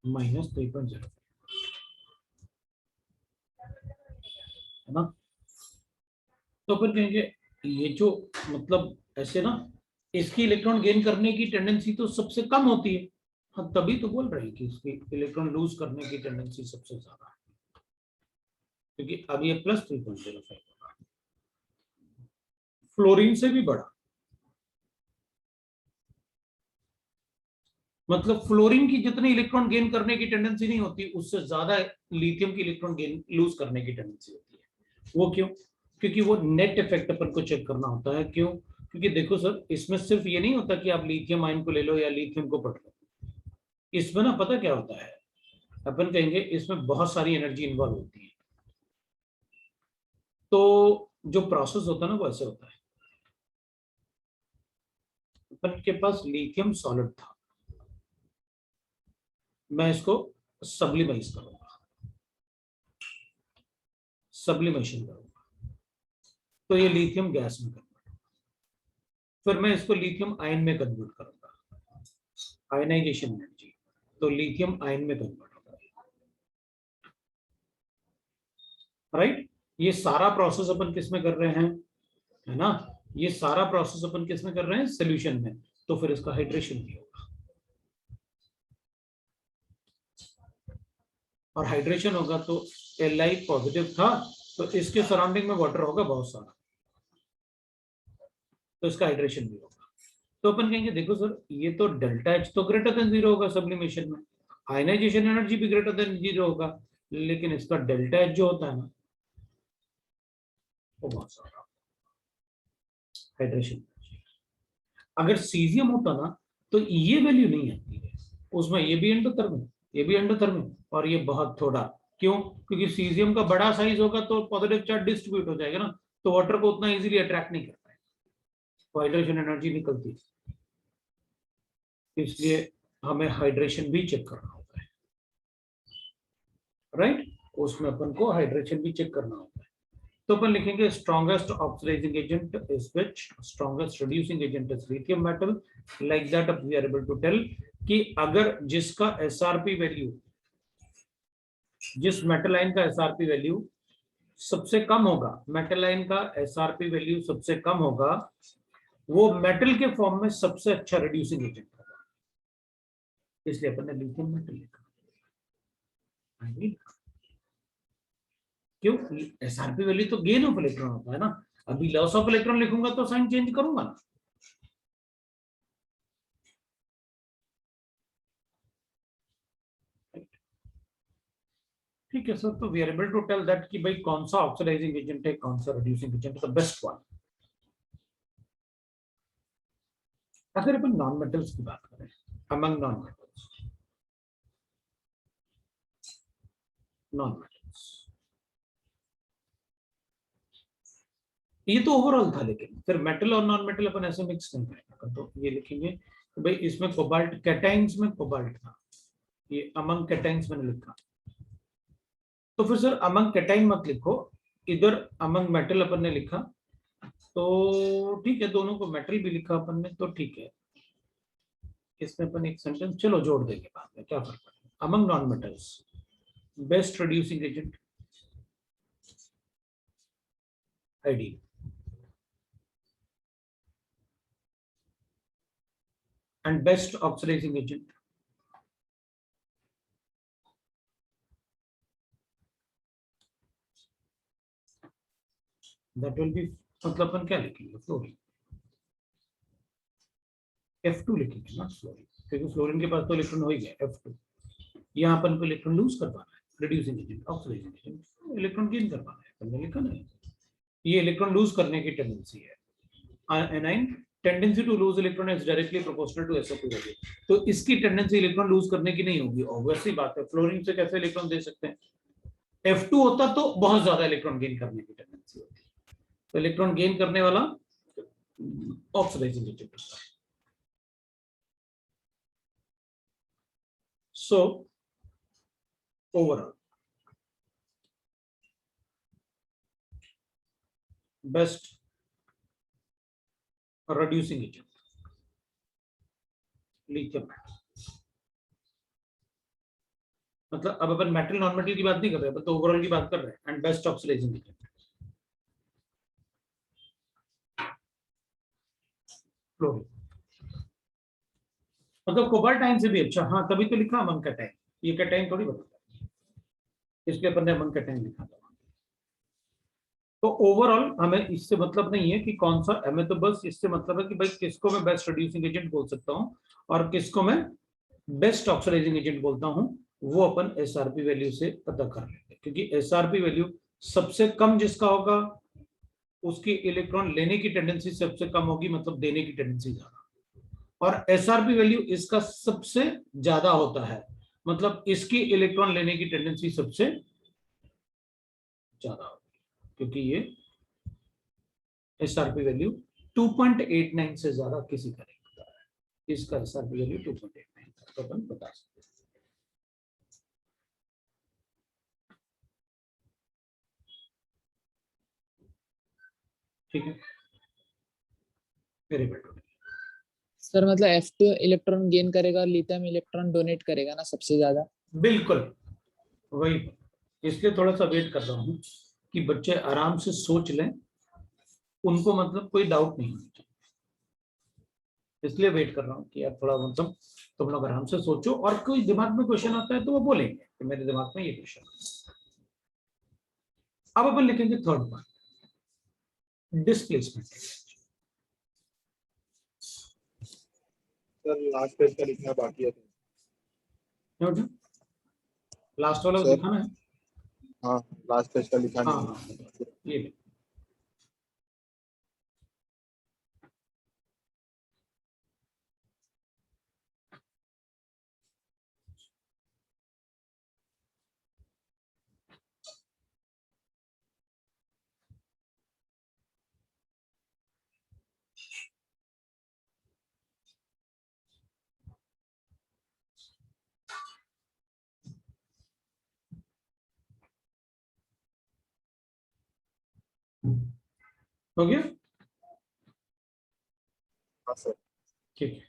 -3.05, है ना। तो फिर कहेंगे ये जो मतलब ऐसे ना, इसकी इलेक्ट्रॉन गेन करने की टेंडेंसी तो सबसे कम होती है। हाँ, तभी तो बोल रहे हैं कि इसकी इलेक्ट्रॉन लूज करने की टेंडेंसी सबसे ज्यादा है, क्योंकि अब ये +3.05 होगा, फ्लोरीन से भी बड़ा। मतलब फ्लोरीन की जितनी इलेक्ट्रॉन गेन करने की टेंडेंसी नहीं होती, उससे ज्यादा लिथियम की इलेक्ट्रॉन गेन लूज करने की टेंडेंसी होती है। वो क्यों? क्योंकि वो नेट इफेक्ट अपन को चेक करना होता है। क्यों? क्योंकि देखो सर, इसमें सिर्फ ये नहीं होता कि आप लिथियम आयन को ले लो या लिथियम को पढ़ लो, इसमें ना पता क्या होता है, अपन कहेंगे इसमें बहुत सारी एनर्जी इन्वॉल्व होती है। तो जो प्रोसेस होता है ना वो ऐसे होता है, अपन के पास लिथियम सॉलिड था, मैं इसको सब्लिमाइज करूंगा, सब्लिमेशन करूंगा, तो ये लिथियम गैस में कन्वर्ट, फिर मैं इसको लिथियम आयन में कन्वर्ट करूंगा, आयनाइजेशन एनर्जी, तो लिथियम आयन में कन्वर्ट होगा, राइट। ये सारा प्रोसेस अपन किस में कर रहे हैं, है ना, ये सारा प्रोसेस अपन किस में कर रहे हैं? सॉल्यूशन में। तो फिर इसका हाइड्रेशन भी होगा, और हाइड्रेशन होगा तो Li पॉजिटिव था, तो इसके सराउंडिंग में वाटर होगा बहुत सारा, तो इसका हाइड्रेशन भी होगा। तो अपन कहेंगे देखो सर, ये तो डेल्टा H तो ग्रेटर देन 0 होगा सब्लिमेशन में, आयनाइजेशन एनर्जी भी ग्रेटर देन 0 होगा, लेकिन इसका डेल्टा H जो होता है ना वो बहुत सारा हाइड्रेशन। अगर सीजियम होता ना तो ये वैल्यू नहीं आती है, उसमें ये भी एंडोथर्मिक, ये भी एंडोथर्मिक, और ये बहुत थोड़ा। क्यों? क्योंकि सीजियम का बड़ा साइज होगा तो पॉजिटिव चार्ज डिस्ट्रीब्यूट हो जाएगा ना, तो वाटर को उतना इजीली अट्रैक्ट नहीं कर पाएगा, तो हाइड्रेशन एनर्जी निकलती है, इसलिए हमें हाइड्रेशन भी चेक करना होता है, राइट। उसमें अपन को हाइड्रेशन भी चेक करना होता है। तो अपन लिखेंगे strongest oxidising agent is which, strongest reducing agent is lithium metal. Like that we are able to tell कि अगर जिसका एसआरपी वैल्यू, जिस मेटल आयन का एसआरपी वैल्यू सबसे कम होगा, मेटल आयन का एसआरपी वैल्यू सबसे कम होगा, वो मेटल के फॉर्म में सबसे अच्छा रिड्यूसिंग एजेंट होगा, इसलिए अपन ने लिथियम मेटल लिखा। क्यों? एसआरपी वैल्यू तो गेन ऑफ इलेक्ट्रॉन होता है ना, अभी लॉस ऑफ इलेक्ट्रॉन लिखूंगा तो साइन चेंज करूंगा ना। ठीक है सर, तो we are able to tell that कि भाई कौन सा ऑक्सीडाइजिंग एजेंट है, कौन सा रिड्यूसिंग एजेंट है, द बेस्ट वन। अगर अपन नॉन मेटल्स की बात करें, अमंग नॉन मेटल्स, ये तो ओवरऑल था, लेकिन फिर मेटल और नॉन मेटल अपन ऐसे मिक्स नहीं करेंगे, तो ये लिखेंगे तो भाई इसमें कोबाल्ट, कैटाइंस में कोबाल्ट था, ये अमंग कैटाइंस मैंने लिखा। तो फिर सर अमंग कैटाइन मत लिखो, इधर अमंग मेटल अपन ने लिखा, तो ठीक है, दोनों को मेटल भी लिखा अपन ने, तो ठीक है। इसमें अपन एक सेंटेंस चलो जोड़ देंगे बाद में, क्या फर्क पड़ता है। Among non metals best reducing agent ideal, and best oxidizing agent that will be, मतलब अपन क्या लिखेंगे, फ्लोरीन, F2 लिखेंगे, नॉट फ्लोरीन, क्योंकि फ्लोरीन के पास तो इलेक्ट्रॉन हो ही गया F2। यहाँ अपन को इलेक्ट्रॉन लूज करवाना है, reducing agent, oxidising agent, electron gain करवाना है, अपन ने लिखा नहीं, ये इलेक्ट्रॉन लूज करने की टेंडेंसी है, anion tendency to lose electron is directly proportional to SO2 value, तो इसकी टेंडेंसी इलेक्ट्रॉन लूज करने की नहीं होगी, ऑब्वियसली बात है। फ्लोरीन से कैसे इलेक्ट्रॉन दे सकते हैं, F2 होता तो बहुत ज्यादा इलेक्ट्रॉन गेन करने की टेंडेंसी होती, तो इलेक्ट्रॉन गेन करने वाला ऑक्सीडाइजिंग एजेंट होता है। So overall best reducing agent lithium metal, मतलब अब अपन मेटल नॉन मेटल की बात नहीं कर रहे, अपन तो ओवरऑल की बात कर रहे हैं। And best oxidising agent fluorine, मतलब कोबाल्ट आयन से भी अच्छा, हाँ तभी तो लिखा अमंग कैटाइन, ये कैटाइन थोड़ी बताता है, इसलिए अपन ने अमंग कैटाइन लिखा था। तो ओवरऑल हमें इससे मतलब नहीं है कि कौन सा, हमें तो बस इससे मतलब है कि भाई किसको मैं बेस्ट रिड्यूसिंग एजेंट बोल सकता हूँ और किसको मैं बेस्ट ऑक्सीडाइजिंग एजेंट बोलता हूँ, वो अपन एसआरपी वैल्यू से पता कर लेंगे, क्योंकि एसआरपी वैल्यू सबसे कम जिसका होगा उसकी इलेक्ट्रॉन लेने की टेंडेंसी सबसे कम होगी, मतलब देने की टेंडेंसी ज्यादा, और एसआरपी वैल्यू इसका सबसे ज्यादा होता है, मतलब इसकी इलेक्ट्रॉन लेने की टेंडेंसी सबसे ज्यादा होगी, क्योंकि ये एसआरपी वैल्यू 2.89 से ज्यादा किसी का नहीं होता है, इसका एसआरपी वैल्यू 2.89 तो अपन बता सकते हैं। ठीक है, वेरी गुड। सर मतलब F2 इलेक्ट्रॉन गेन करेगा और लिथियम इलेक्ट्रॉन डोनेट करेगा ना सबसे ज्यादा। बिल्कुल वही, इसलिए थोड़ा सा वेट कर रहा हूँ कि बच्चे आराम से सोच लें, उनको मतलब कोई डाउट नहीं होना चाहिए, इसलिए वेट कर रहा हूँ कि यार थोड़ा मतलब तुम लोग आराम से सोचो, और कोई दिमाग में क्वेश्चन आता है तो वो बोलेंगे कि मेरे दिमाग में ये क्वेश्चन। अब अपन लिखेंगे third part, displacement. Sir last page का लिखना बाकी है। लास्ट वाला सर दिखाना है, हाँ लास्ट पेज का लिखा हाँ नहीं हाँ है। ये हो गया? हाँ सर। ठीक है।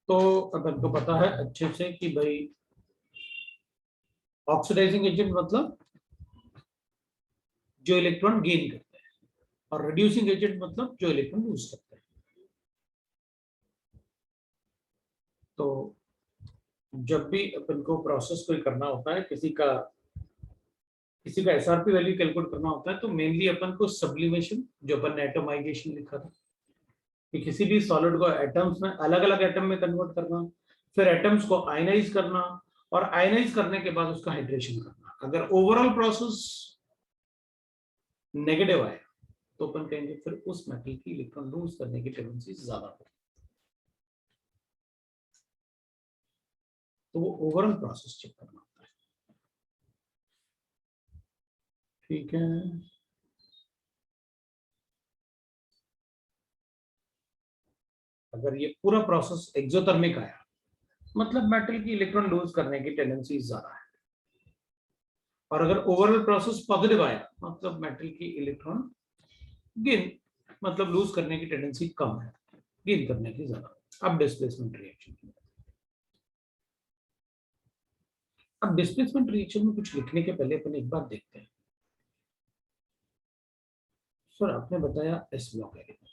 तो अपन को पता है अच्छे से कि भाई ऑक्सीडाइजिंग एजेंट मतलब जो इलेक्ट्रॉन गेन करते हैं, और रिड्यूसिंग एजेंट मतलब जो इलेक्ट्रॉन लूज करते हैं। तो जब भी अपन को प्रोसेस कोई करना होता है, किसी का एसआरपी वैल्यू कैलकुलेट करना होता है, तो मेनली अपन को सब्लिमेशन, जो अपन ने एटमाइजेशन लिखा था कि किसी भी सॉलिड को एटम्स में, अलग अलग एटम में कन्वर्ट करना, फिर एटम्स को आयनाइज करना, और आयनाइज करने के बाद उसका हाइड्रेशन करना। अगर ओवरऑल प्रोसेस नेगेटिव आए तो अपन कहेंगे फिर उस मेटल की इलेक्ट्रॉन लूज करने की टेंडेंसी ज्यादा होगी। तो वो ओवरऑल प्रोसेस चेक करना होता है। ठीक है। अगर ये पूरा प्रोसेस एक्सोथर्मिक आया, मतलब मेटल की इलेक्ट्रॉन लूज करने की टेंडेंसी ज्यादा है। और अगर ओवरऑल प्रोसेस पॉजिटिव आया, मतलब मेटल की इलेक्ट्रॉन गेन, मतलब लूज करने की टेंडेंसी कम है, गेन करने की ज्यादा। अब डिस्प्लेसमेंट रिएक्शन। अब डिस्प्लेसमेंट रिएक्शन में कुछ लिखने के पहले अपन एक बात देखते हैं। सर आपने बताया एस ब्लॉक एलिमेंट,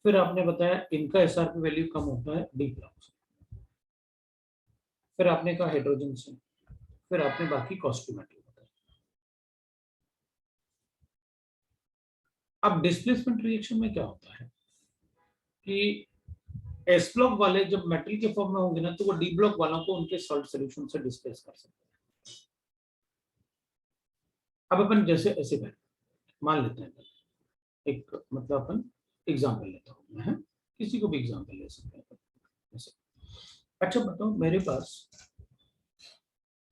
फिर आपने बताया इनका एसआरपी वैल्यू कम होता है डी ब्लॉक से, फिर आपने कहा हाइड्रोजन से, फिर आपने बाकी कॉस्टिक मेटल बताया। अब डिस्प्लेसमेंट रिएक्शन में क्या होता है कि एस ब्लॉक वाले जब मेटल के फॉर्म में होंगे ना, तो वो डी ब्लॉक वालों को उनके सॉल्ट सॉल्यूशन से डिस्प्लेस कर सकते हैं। अब अपन जैसे ऐसे करें, मान लेते हैं एक, मतलब अपन एग्जांपल लेता हूं मैं, किसी को भी एग्जांपल ले सकते हैं ऐसे। अच्छा बताओ, मेरे पास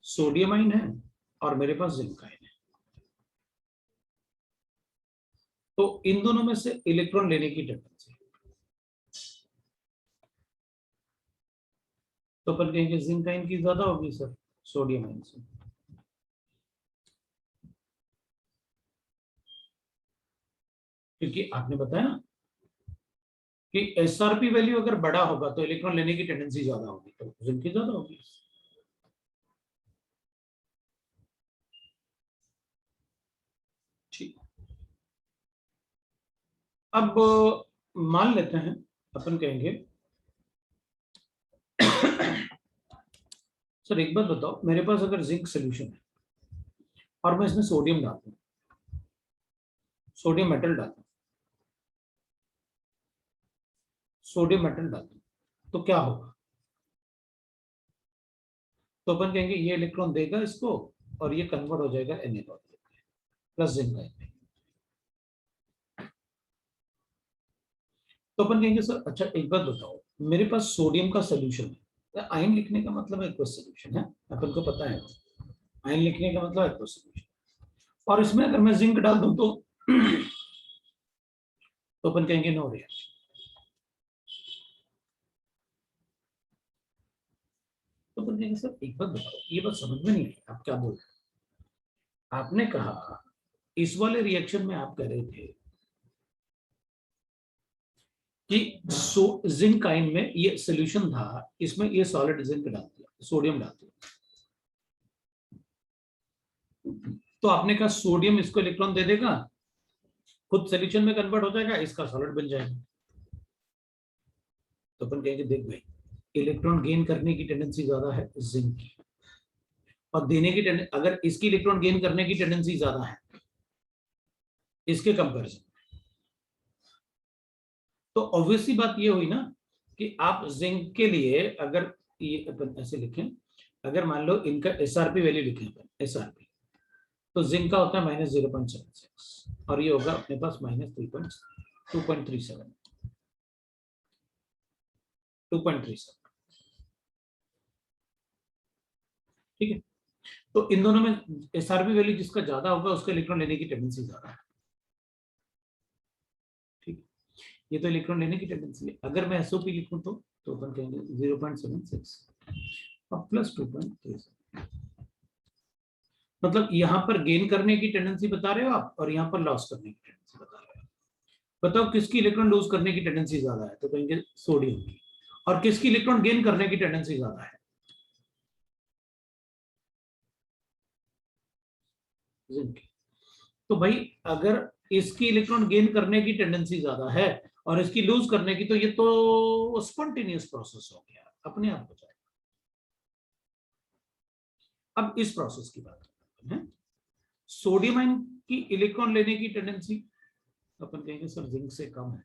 सोडियम आयन है और मेरे पास जिंक आयन है, तो इन दोनों में से इलेक्ट्रॉन लेने की टेंडेंसी, तो अपन कहेंगे जिंक आयन की ज्यादा होगी सर सोडियम आयन से। क्योंकि आपने बताया ना कि एसआरपी वैल्यू अगर बड़ा होगा तो इलेक्ट्रॉन लेने की टेंडेंसी ज्यादा होगी, तो जिंक की ज्यादा होगी। ठीक। अब मान लेते हैं, अपन कहेंगे सर एक बात बताओ, मेरे पास अगर जिंक सोल्यूशन है और मैं इसमें सोडियम डालता हूं, सोडियम मेटल डालता हूं, सोडियम मेटल डालता हूं, तो क्या होगा? तो अपन कहेंगे ये इलेक्ट्रॉन देगा इसको, और ये कन्वर्ट हो जाएगा Na प्लस जिंक आयन। तो अपन कहेंगे सर अच्छा एक बात बताओ, मेरे पास सोडियम का सोल्यूशन है, आयन लिखने का मतलब एक्वस सोल्यूशन है, अपन को पता है आयन लिखने का मतलब एक्वस सोल्यूशन, और इसमें अगर मैं जिंक डाल दूं तो अपन कहेंगे नो रिएक्शन। तो अपन कहेंगे सर एक बात बताओ, ये बात समझ में नहीं आई, आप क्या बोल रहे हैं? आपने कहा इस वाले रिएक्शन में आप कह रहे थे कि जिंक आयन में ये सोल्यूशन था, इसमें ये सॉलिड जिंक डाल दिया, सोडियम डाल दिया, तो आपने कहा सोडियम इसको इलेक्ट्रॉन दे देगा, खुद सोल्यूशन में कन्वर्ट हो जाएगा, इसका सॉलिड बन जाएगा। तो अपन कहेंगे देख भाई, इलेक्ट्रॉन गेन करने की टेंडेंसी ज्यादा है जिंक की, और देने की अगर इसकी इलेक्ट्रॉन गेन करने की टेंडेंसी ज्यादा है इसके कंपैरिजन, तो ऑब्वियसली बात ये हुई ना कि आप जिंक के लिए अगर ये अपन ऐसे लिखें, अगर मान लो इनका एसआरपी वैल्यू लिखें अपन, एसआरपी, तो जिंक का होता है -0.76 और ये होगा अपने पास -2.37, 2.37। ठीक है, तो इन दोनों में एसआरपी वैल्यू जिसका ज्यादा होगा उसका इलेक्ट्रॉन लेने की टेंडेंसी ज्यादा है। ठीक है, ये तो इलेक्ट्रॉन लेने की टेंडेंसी है। अगर मैं एसओपी लिखूं तो अपन कहेंगे 0.76, अब +2.37, मतलब यहां पर गेन करने की टेंडेंसी बता रहे हो आप और यहां पर लॉस करने की टेंडेंसी बता रहे हो। बताओ किसकी इलेक्ट्रॉन लूज करने की टेंडेंसी ज्यादा है, तो कहेंगे सोडियम की। और किसकी इलेक्ट्रॉन गेन करने की टेंडेंसी ज्यादा है, जिंक की। तो भाई अगर इसकी इलेक्ट्रॉन गेन करने की टेंडेंसी ज्यादा है और इसकी लूज करने की, तो ये तो स्पॉन्टेनियस प्रोसेस हो गया, अपने आप हो जाएगा। अब इस प्रोसेस की बात करते हैं, सोडियम आयन की इलेक्ट्रॉन लेने की टेंडेंसी अपन कहेंगे सर जिंक से कम है।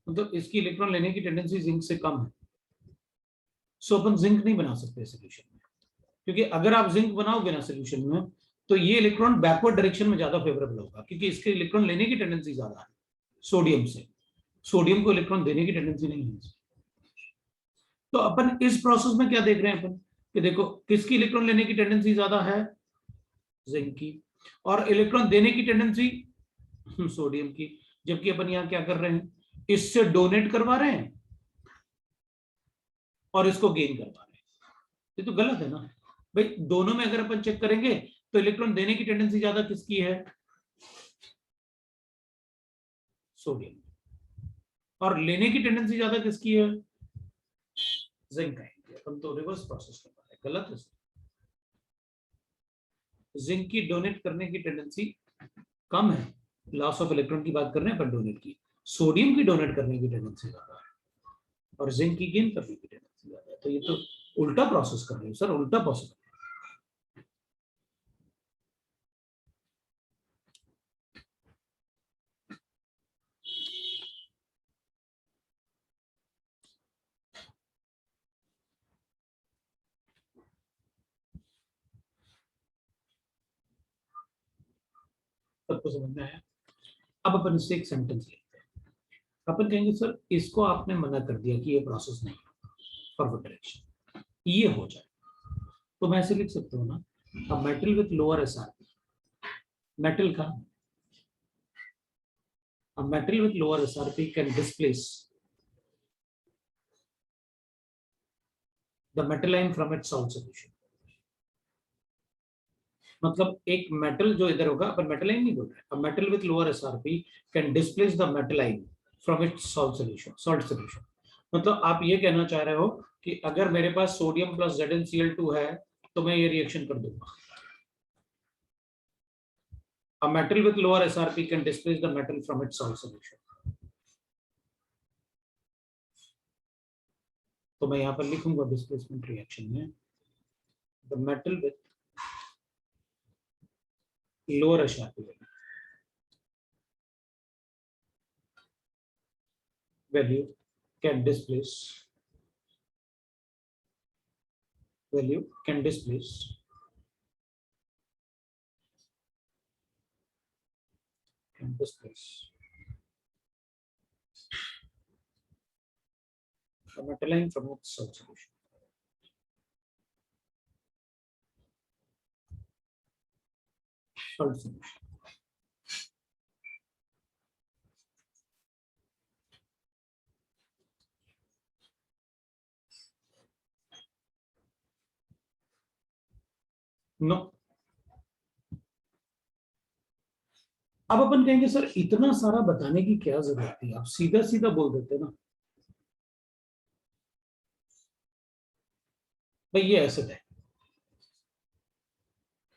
मतलब इसकी इलेक्ट्रॉन लेने की टेंडेंसी जिंक से कम है, सो अपन जिंक नहीं बना सकते सोल्यूशन में, क्योंकि अगर आप जिंक बनाओगे ना सोल्यूशन में, तो ये इलेक्ट्रॉन बैकवर्ड डायरेक्शन में ज्यादा फेवरेबल होगा, क्योंकि इसके इलेक्ट्रॉन लेने की टेंडेंसी ज्यादा है सोडियम से, सोडियम को इलेक्ट्रॉन देने की टेंडेंसी नहीं है। तो अपन इस प्रोसेस में क्या देख रहे हैं अपन, कि देखो किसकी इलेक्ट्रॉन लेने की टेंडेंसी ज्यादा है, जिंक की, और इलेक्ट्रॉन देने की टेंडेंसी सोडियम की। जबकि अपन यहां क्या कर रहे हैं, इससे डोनेट करवा रहे हैं और इसको गेन करवा रहे हैं, ये तो गलत है ना भाई। दोनों में अगर अपन चेक करेंगे तो इलेक्ट्रॉन देने की टेंडेंसी ज्यादा किसकी है, सोडियम, और लेने की टेंडेंसी ज्यादा किसकी है, जिंक है। अपन तो रिवर्स प्रोसेस कर रहे हैं, गलत है। जिंक की डोनेट करने की टेंडेंसी कम है, लॉस ऑफ इलेक्ट्रॉन की बात कर रहे हैं पर डोनेट की। सोडियम की डोनेट करने की टेंडेंसी ज्यादा है और जिंक की गेन करने की टेंडेंसी ज्यादा है। तो ये तो उल्टा प्रोसेस कर रहे हो सर, उल्टा प्रोसेस। सबको समझ में आया। अब अपन इससे एक सेंटेंस लिखते हैं। अपन कहेंगे सर इसको आपने मना कर दिया कि ये प्रोसेस नहीं है फॉरवर्ड डायरेक्शन, ये हो जाए, तो मैं ऐसे लिख सकता हूँ ना, a metal with lower SRP, metal का a metal with lower SRP can displace the metal ion from its salt solution। मतलब एक मेटल जो इधर होगा, अपन मेटल आयन नहीं बोल रहे, a metal with lower SRP can displace the metal ion from its salt solution। मतलब आप ये कहना चाह रहे हो कि अगर मेरे पास सोडियम प्लस ZnCl2 है तो मैं ये रिएक्शन कर दूंगा। A metal with lower SRP can displace the metal from its salt solution। तो मैं यहां पर लिखूंगा डिस्प्लेसमेंट रिएक्शन में, the metal with lower SRP value can displace the metal ion from its salt solution। Salt solution। No. अब अपन कहेंगे sir इतना सारा बताने की क्या जरूरत थी, आप सीधा सीधा बोल देते ना भाई ये एसिड है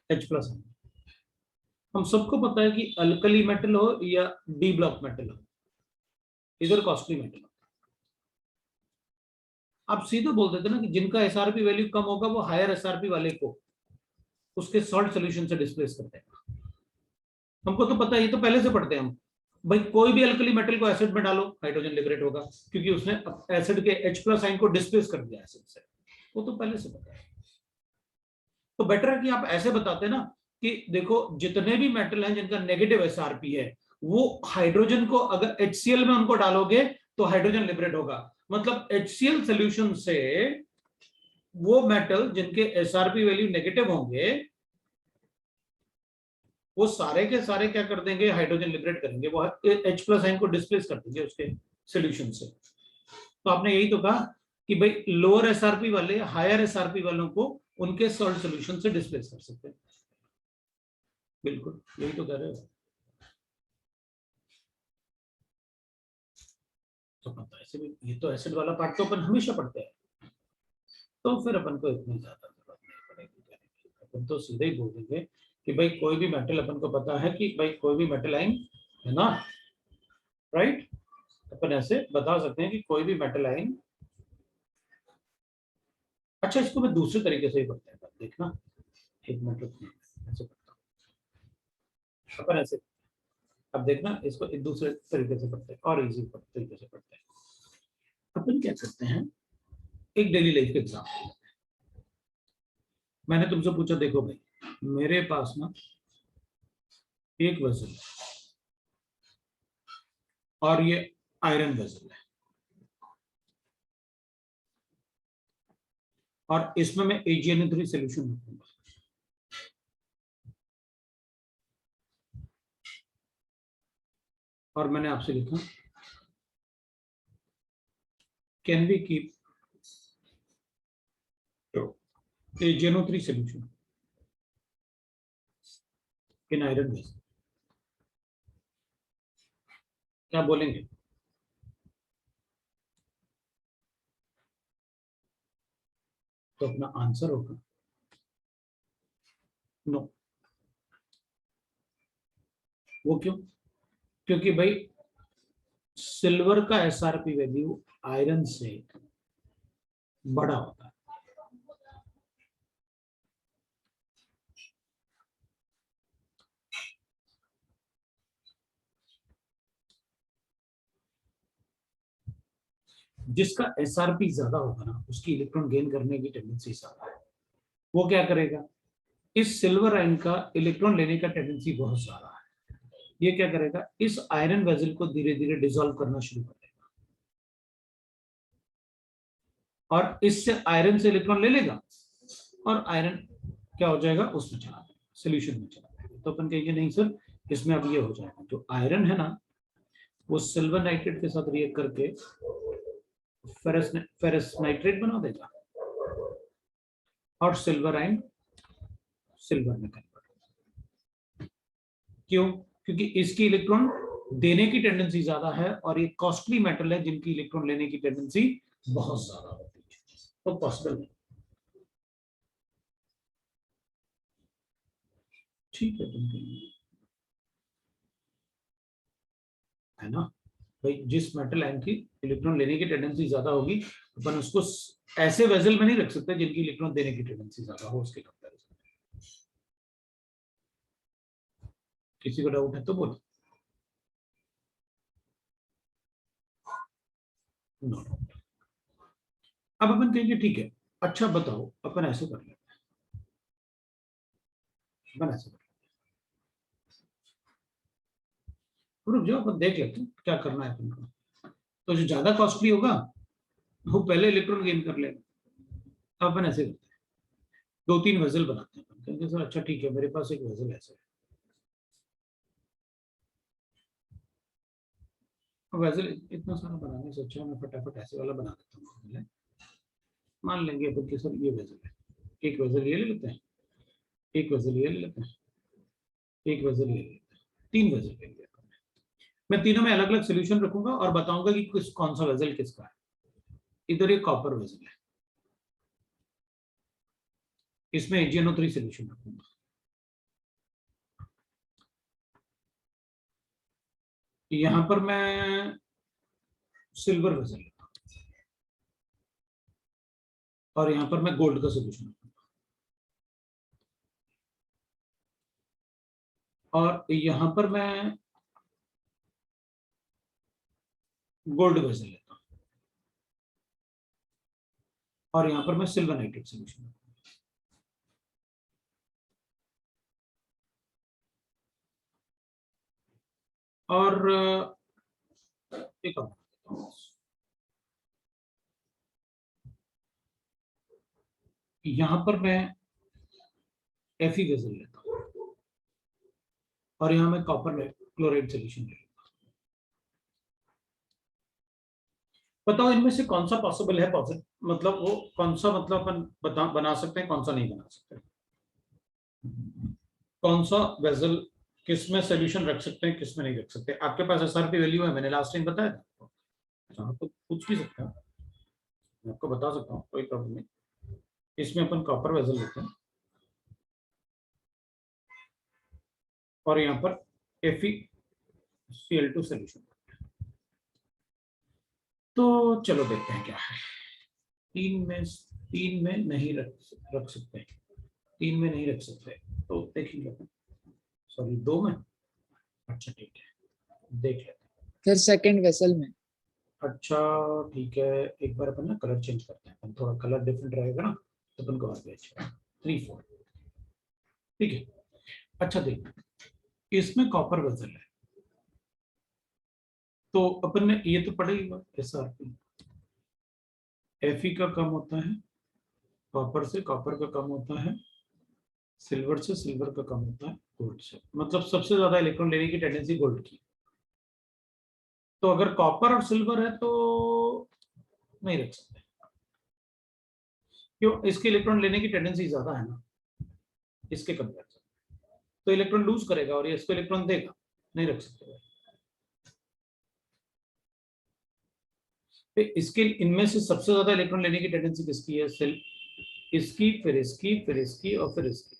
H+। हम सबको पता है कि अल्कली मेटल हो या डी ब्लॉक मेटल हो, इधर कॉस्टली मेटल हो, आप सीधे बोल देते ना कि जिनका एसआरपी वैल्यू कम होगा वो हायर एसआरपी वाले को उसके सॉल्ट सॉल्यूशन से डिस्प्लेस करते हैं। हमको तो पता है, ये तो पहले से पढ़ते हैं हम भाई, कोई भी अल्कली मेटल को एसिड में डालो हाइड्रोजन लिबरेट होगा, क्योंकि उसने एसिड के H+ आयन को डिस्प्लेस कर दिया एसिड से, वो तो पहले से पता है। तो बेटर है कि आप ऐसे बताते ना कि देखो जितने भी मेटल हैं जिनका नेगेटिव एसआरपी है, वो हाइड्रोजन को अगर HCl में उनको डालोगे तो हाइड्रोजन लिबरेट होगा। मतलब HCl सोल्यूशन से वो मेटल जिनके एसआरपी वैल्यू नेगेटिव होंगे वो सारे के सारे क्या कर देंगे, हाइड्रोजन लिबरेट करेंगे, वो H+ आयन को डिस्प्लेस कर देंगे उसके सोल्यूशन से। तो आपने यही तो कहा कि भाई लोअर एसआरपी वाले हायर एसआरपी वालों को उनके सॉल्ट सोल्यूशन से डिस्प्लेस कर सकते हैं। बिल्कुल यही तो कह रहे हो। तो पता ऐसे भी ये तो एसिड वाला पार्ट तो अपन हमेशा पढ़ते हैं, तो फिर अपन को इतनी ज्यादा जरूरत नहीं पड़ेगी। अपन तो सीधे ही बोल देंगे कि भाई कोई भी मेटल अपन को पता है कि भाई कोई भी मेटल आयन है ना, राइट। अपन ऐसे बता सकते हैं कि कोई भी मेटल आयन। अच्छा इसको मैं दूसरे तरीके से ही पढ़ते हैं, देखना एक मिनट रुकना, ऐसे पढ़ता हूं अपन ऐसे। अब देखना इसको एक दूसरे तरीके से पढ़ते हैं और इजी तरीके से पढ़ते हैं। अपन क्या करते हैं, एक डेली लाइफ के एग्जाम्पल। मैंने तुमसे पूछा देखो भाई मेरे पास ना एक वेसल है और ये आयरन वेसल है, और इसमें मैं AgNO3 सोल्यूशन रखूंगा। और मैंने आपसे लिखा can we keep AgNO3 solution in iron vessel. क्या बोलेंगे? तो अपना आंसर होगा नो। वो क्यों? क्योंकि भाई सिल्वर का SRP वैल्यू आयरन से बड़ा होता है। जिसका SRP ज्यादा होगा ना उसकी इलेक्ट्रॉन गेन करने की टेंडेंसी ज्यादा है। वो क्या करेगा, इस सिल्वर आयन का इलेक्ट्रॉन लेने का टेंडेंसी बहुत ज्यादा है। ये क्या करेगा, इस आयरन वेसल को धीरे धीरे डिसॉल्व करना शुरू कर देगा और इससे आयरन से इलेक्ट्रॉन ले लेगा और आयरन क्या हो जाएगा, उसमें चला जाएगा, सोल्यूशन में चला जाएगा। तो अपन कहेंगे नहीं सर इसमें अब ये हो जाएगा, जो आयरन है ना वो सिल्वर नाइट्रेट के साथ रिएक्ट करके फेरस नाइट्रेट बना देगा और सिल्वर आयन सिल्वर में कन्वर्ट। क्यों? क्योंकि इसकी इलेक्ट्रॉन देने की टेंडेंसी ज्यादा है और ये कॉस्टली मेटल है जिनकी इलेक्ट्रॉन लेने की टेंडेंसी बहुत ज्यादा होती है। तो पॉसिबल नहीं। ठीक है तुम है ना भाई, जिस मेटल आयन की इलेक्ट्रॉन लेने की टेंडेंसी ज्यादा होगी अपन उसको ऐसे वेसल में नहीं रख सकते जिनकी इलेक्ट्रॉन देने की टेंडेंसी ज्यादा हो उसके कंपैरिजन। किसी को डाउट है तो बोलो। No doubt. अब अपन कहेंगे ठीक है, अच्छा बताओ अपन ऐसे कर लेते हैं, अपन ऐसे कर रुक जाओ अपन देख लेते हैं क्या करना है अपन को। तो जो ज्यादा कॉस्टली होगा वो पहले इलेक्ट्रॉन गेन कर लेगा। अपन ऐसे करते हैं, दो तीन वेसल बनाते हैं। अपन कहेंगे सर अच्छा ठीक है मेरे पास एक वेसल ऐसे है, वेसल इतना सारा बनाने से अच्छा मैं फटाफट ऐसे वाला बना देता हूँ। मान लेंगे अपन कि सर ये वेसल है, एक वेसल ये ले लेते हैं, एक वेसल ये ले लेते हैं, एक वेसल ये ले लेते हैं, तीन वेसल लेंगे। मैं तीनों में अलग अलग सोल्यूशन रखूंगा और बताऊंगा कि किस कौन सा वेसल किसका है। इधर एक कॉपर वेसल है, इसमें AgNO3 सोल्यूशन रखूंगा। यहां पर मैं सिल्वर वेसल लेता हूं और यहां पर मैं गोल्ड का सोल्यूशन रखूंगा और यहां पर मैं गोल्ड वेसल लेता हूं और यहां पर मैं सिल्वर नाइट्रेट सोल्यूशन रखूंगा। और एक और यहां पर मैं Fe वेसल लेता हूं और यहां मैं कॉपर क्लोराइड सोल्यूशन लेता हूं। बताओ इनमें से कौन सा पॉसिबल है, पॉसिबल मतलब वो कौन सा, मतलब अपन बना सकते हैं, कौन सा नहीं बना सकते, कौन सा वेसल किस में सोल्यूशन रख सकते हैं, किस में नहीं रख सकते। आपके पास एसआरपी वैल्यू है, मैंने लास्ट टाइम बताया था आपको, हाँ, तो पूछ भी सकते हैं, मैं आपको बता सकता हूँ, कोई प्रॉब्लम नहीं। इसमें अपन कॉपर वेसल लेते हैं और यहाँ पर FeCl2 सोल्यूशन। तो चलो देखते हैं क्या है। तीन में नहीं रख सकते, तीन में नहीं रख सकते, तो देखेंगे, सॉरी 2 में। अच्छा ठीक है, देख लेते हैं। फिर सेकंड वेसल में। अच्छा ठीक है, एक बार अपन ना कलर चेंज करते हैं, थोड़ा कलर डिफरेंट रहेगा ना, तो अपन को और भी अच्छा 3 4 ठीक है। अच्छा देख, इसमें कॉपर वेसल है, तो अपन ने ये तो पढ़ा ही हुआ, SRP Fe का कम होता है, कॉपर से कॉपर का कम होता है, सिल्वर से सिल्वर का कम होता है, गोल्ड से, मतलब सबसे ज्यादा इलेक्ट्रॉन लेने की टेंडेंसी गोल्ड की। तो अगर कॉपर और सिल्वर है तो नहीं रख सकते, क्यों, इसके इलेक्ट्रॉन लेने की टेंडेंसी ज्यादा है ना इसके कंपेयर से, तो इलेक्ट्रॉन लूज करेगा और ये इसको इलेक्ट्रॉन देगा, नहीं रख सकते। इसके इनमें से सबसे ज्यादा इलेक्ट्रॉन लेने की टेंडेंसी किसकी है, सेल इसकी, फिर इसकी, फिर इसकी और फिर इसकी।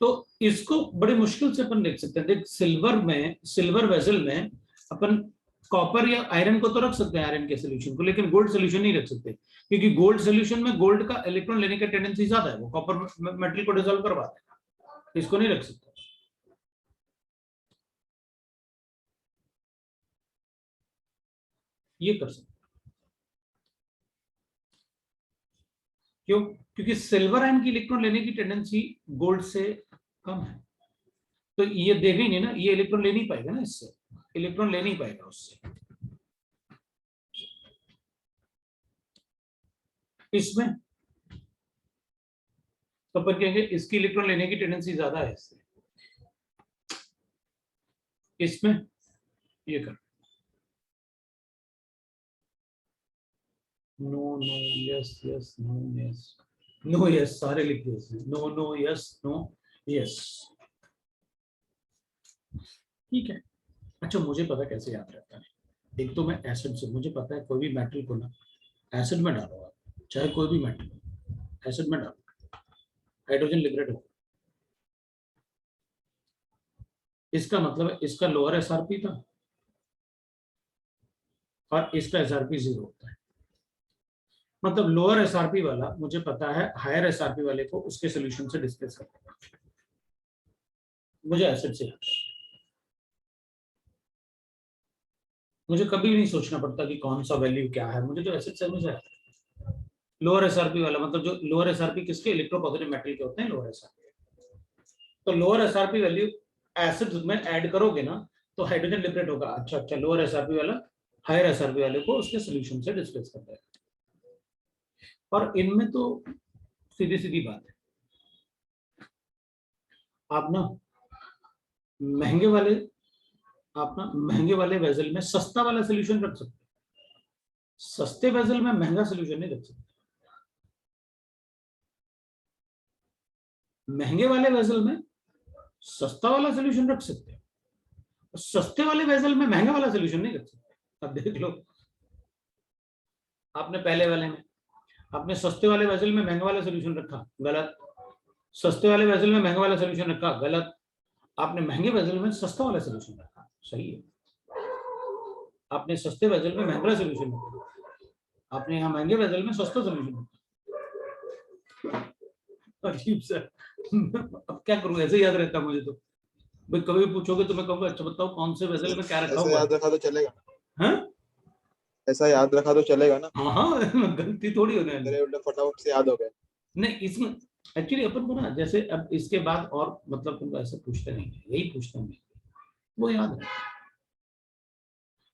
तो इसको बड़े मुश्किल से अपन देख सकते हैं। देख सिल्वर वेसल में अपन कॉपर या आयरन को तो रख सकते हैं, आयरन के सोल्यूशन को, लेकिन गोल्ड सोल्यूशन नहीं रख सकते, क्योंकि गोल्ड सोल्यूशन में गोल्ड का इलेक्ट्रॉन लेने का टेंडेंसी ज्यादा है, वो कॉपर मेटल को डिसॉल्व करवा देगा, इसको नहीं रख सकते। ये कर सकते क्यों, क्योंकि सिल्वर आयन की इलेक्ट्रॉन लेने की टेंडेंसी गोल्ड से कम है, तो ये देगा ही नहीं ना, ये इलेक्ट्रॉन ले नहीं पाएगा ना, इससे इलेक्ट्रॉन ले नहीं पाएगा उससे। इसमें तो अपन कहेंगे इसकी इलेक्ट्रॉन लेने की टेंडेंसी ज्यादा है इससे, इसमें ये कर no no yes yes no yes no yes, सारे लिख दिए इसमें, no no yes no yes, ठीक है। अच्छा मुझे पता कैसे याद रहता है, एक तो मैं एसिड से, मुझे पता है कोई भी मेटल को ना एसिड में डालो आप, चाहे कोई भी मेटल एसिड में डालो, हाइड्रोजन लिबरेट हो, इसका मतलब है इसका लोअर एसआरपी था और इसका एसआरपी 0 होता है, मतलब लोअर एसआरपी वाला मुझे पता है हायर एसआरपी वाले को उसके सोल्यूशन से डिस्प्लेस कर देगा, मुझे एसिड से याद है, मुझे कभी नहीं सोचना पड़ता कि कौन सा वैल्यू क्या है, मुझे तो एसिड से हमेशा याद है। लोअर एसआरपी वाला मतलब जो लोअर एसआरपी किसके, इलेक्ट्रोपॉजिटिव मेटल के होते हैं लोअर एसआरपी, तो लोअर एसआरपी वैल्यू एसिड में ऐड करोगे ना तो हाइड्रोजन लिबरेट होगा, अच्छा अच्छा, लोअर एसआरपी वाला हायर एसआरपी वाले को उसके सोल्यूशन से डिस्प्लेस कर देगा। और इनमें तो सीधी सीधी बात है, आप ना महंगे वाले आप ना महंगे वाले वेजल में सस्ता वाला सोल्यूशन रख सकते हैं, सस्ते वेजल में महंगा सोल्यूशन नहीं रख सकते, महंगे वाले वेजल में सस्ता वाला सोल्यूशन रख सकते हैं, सस्ते वाले वेजल में महंगा वाला सोल्यूशन नहीं रख सकते। अब देख लो, आपने पहले वाले में आपने सस्ते वाले वेजल में महंगा वाला सोल्यूशन रखा, गलत, सस्ते वाले वेजल में महंगा वाला सोल्यूशन रखा, गलत, आपने महंगे वेजल में सस्ता वाला सोल्यूशन रखा, सही है, आपने सस्ते वेजल में महंगा सोल्यूशन रखा, आपने यहाँ महंगे वेजल में सस्ता सोल्यूशन रखा, अजीब सा। अब क्या करूं, ऐसे याद रहता मुझे तो, भाई कभी भी पूछोगे तो मैं कहूंगा अच्छा बताओ कौन से वेजल में क्या रखा ऐसा हुआ याद है, रखा तो चलेगा, हाँ ऐसा याद रखा तो चलेगा ना, हाँ, गलती थोड़ी होने वाली। तेरे उल्टे फटाफट से याद हो गया। नहीं इसमें एक्चुअली अपन को ना, जैसे अब इसके बाद और मतलब तुमको ऐसे पूछते नहीं है, यही पूछते हैं वो याद है,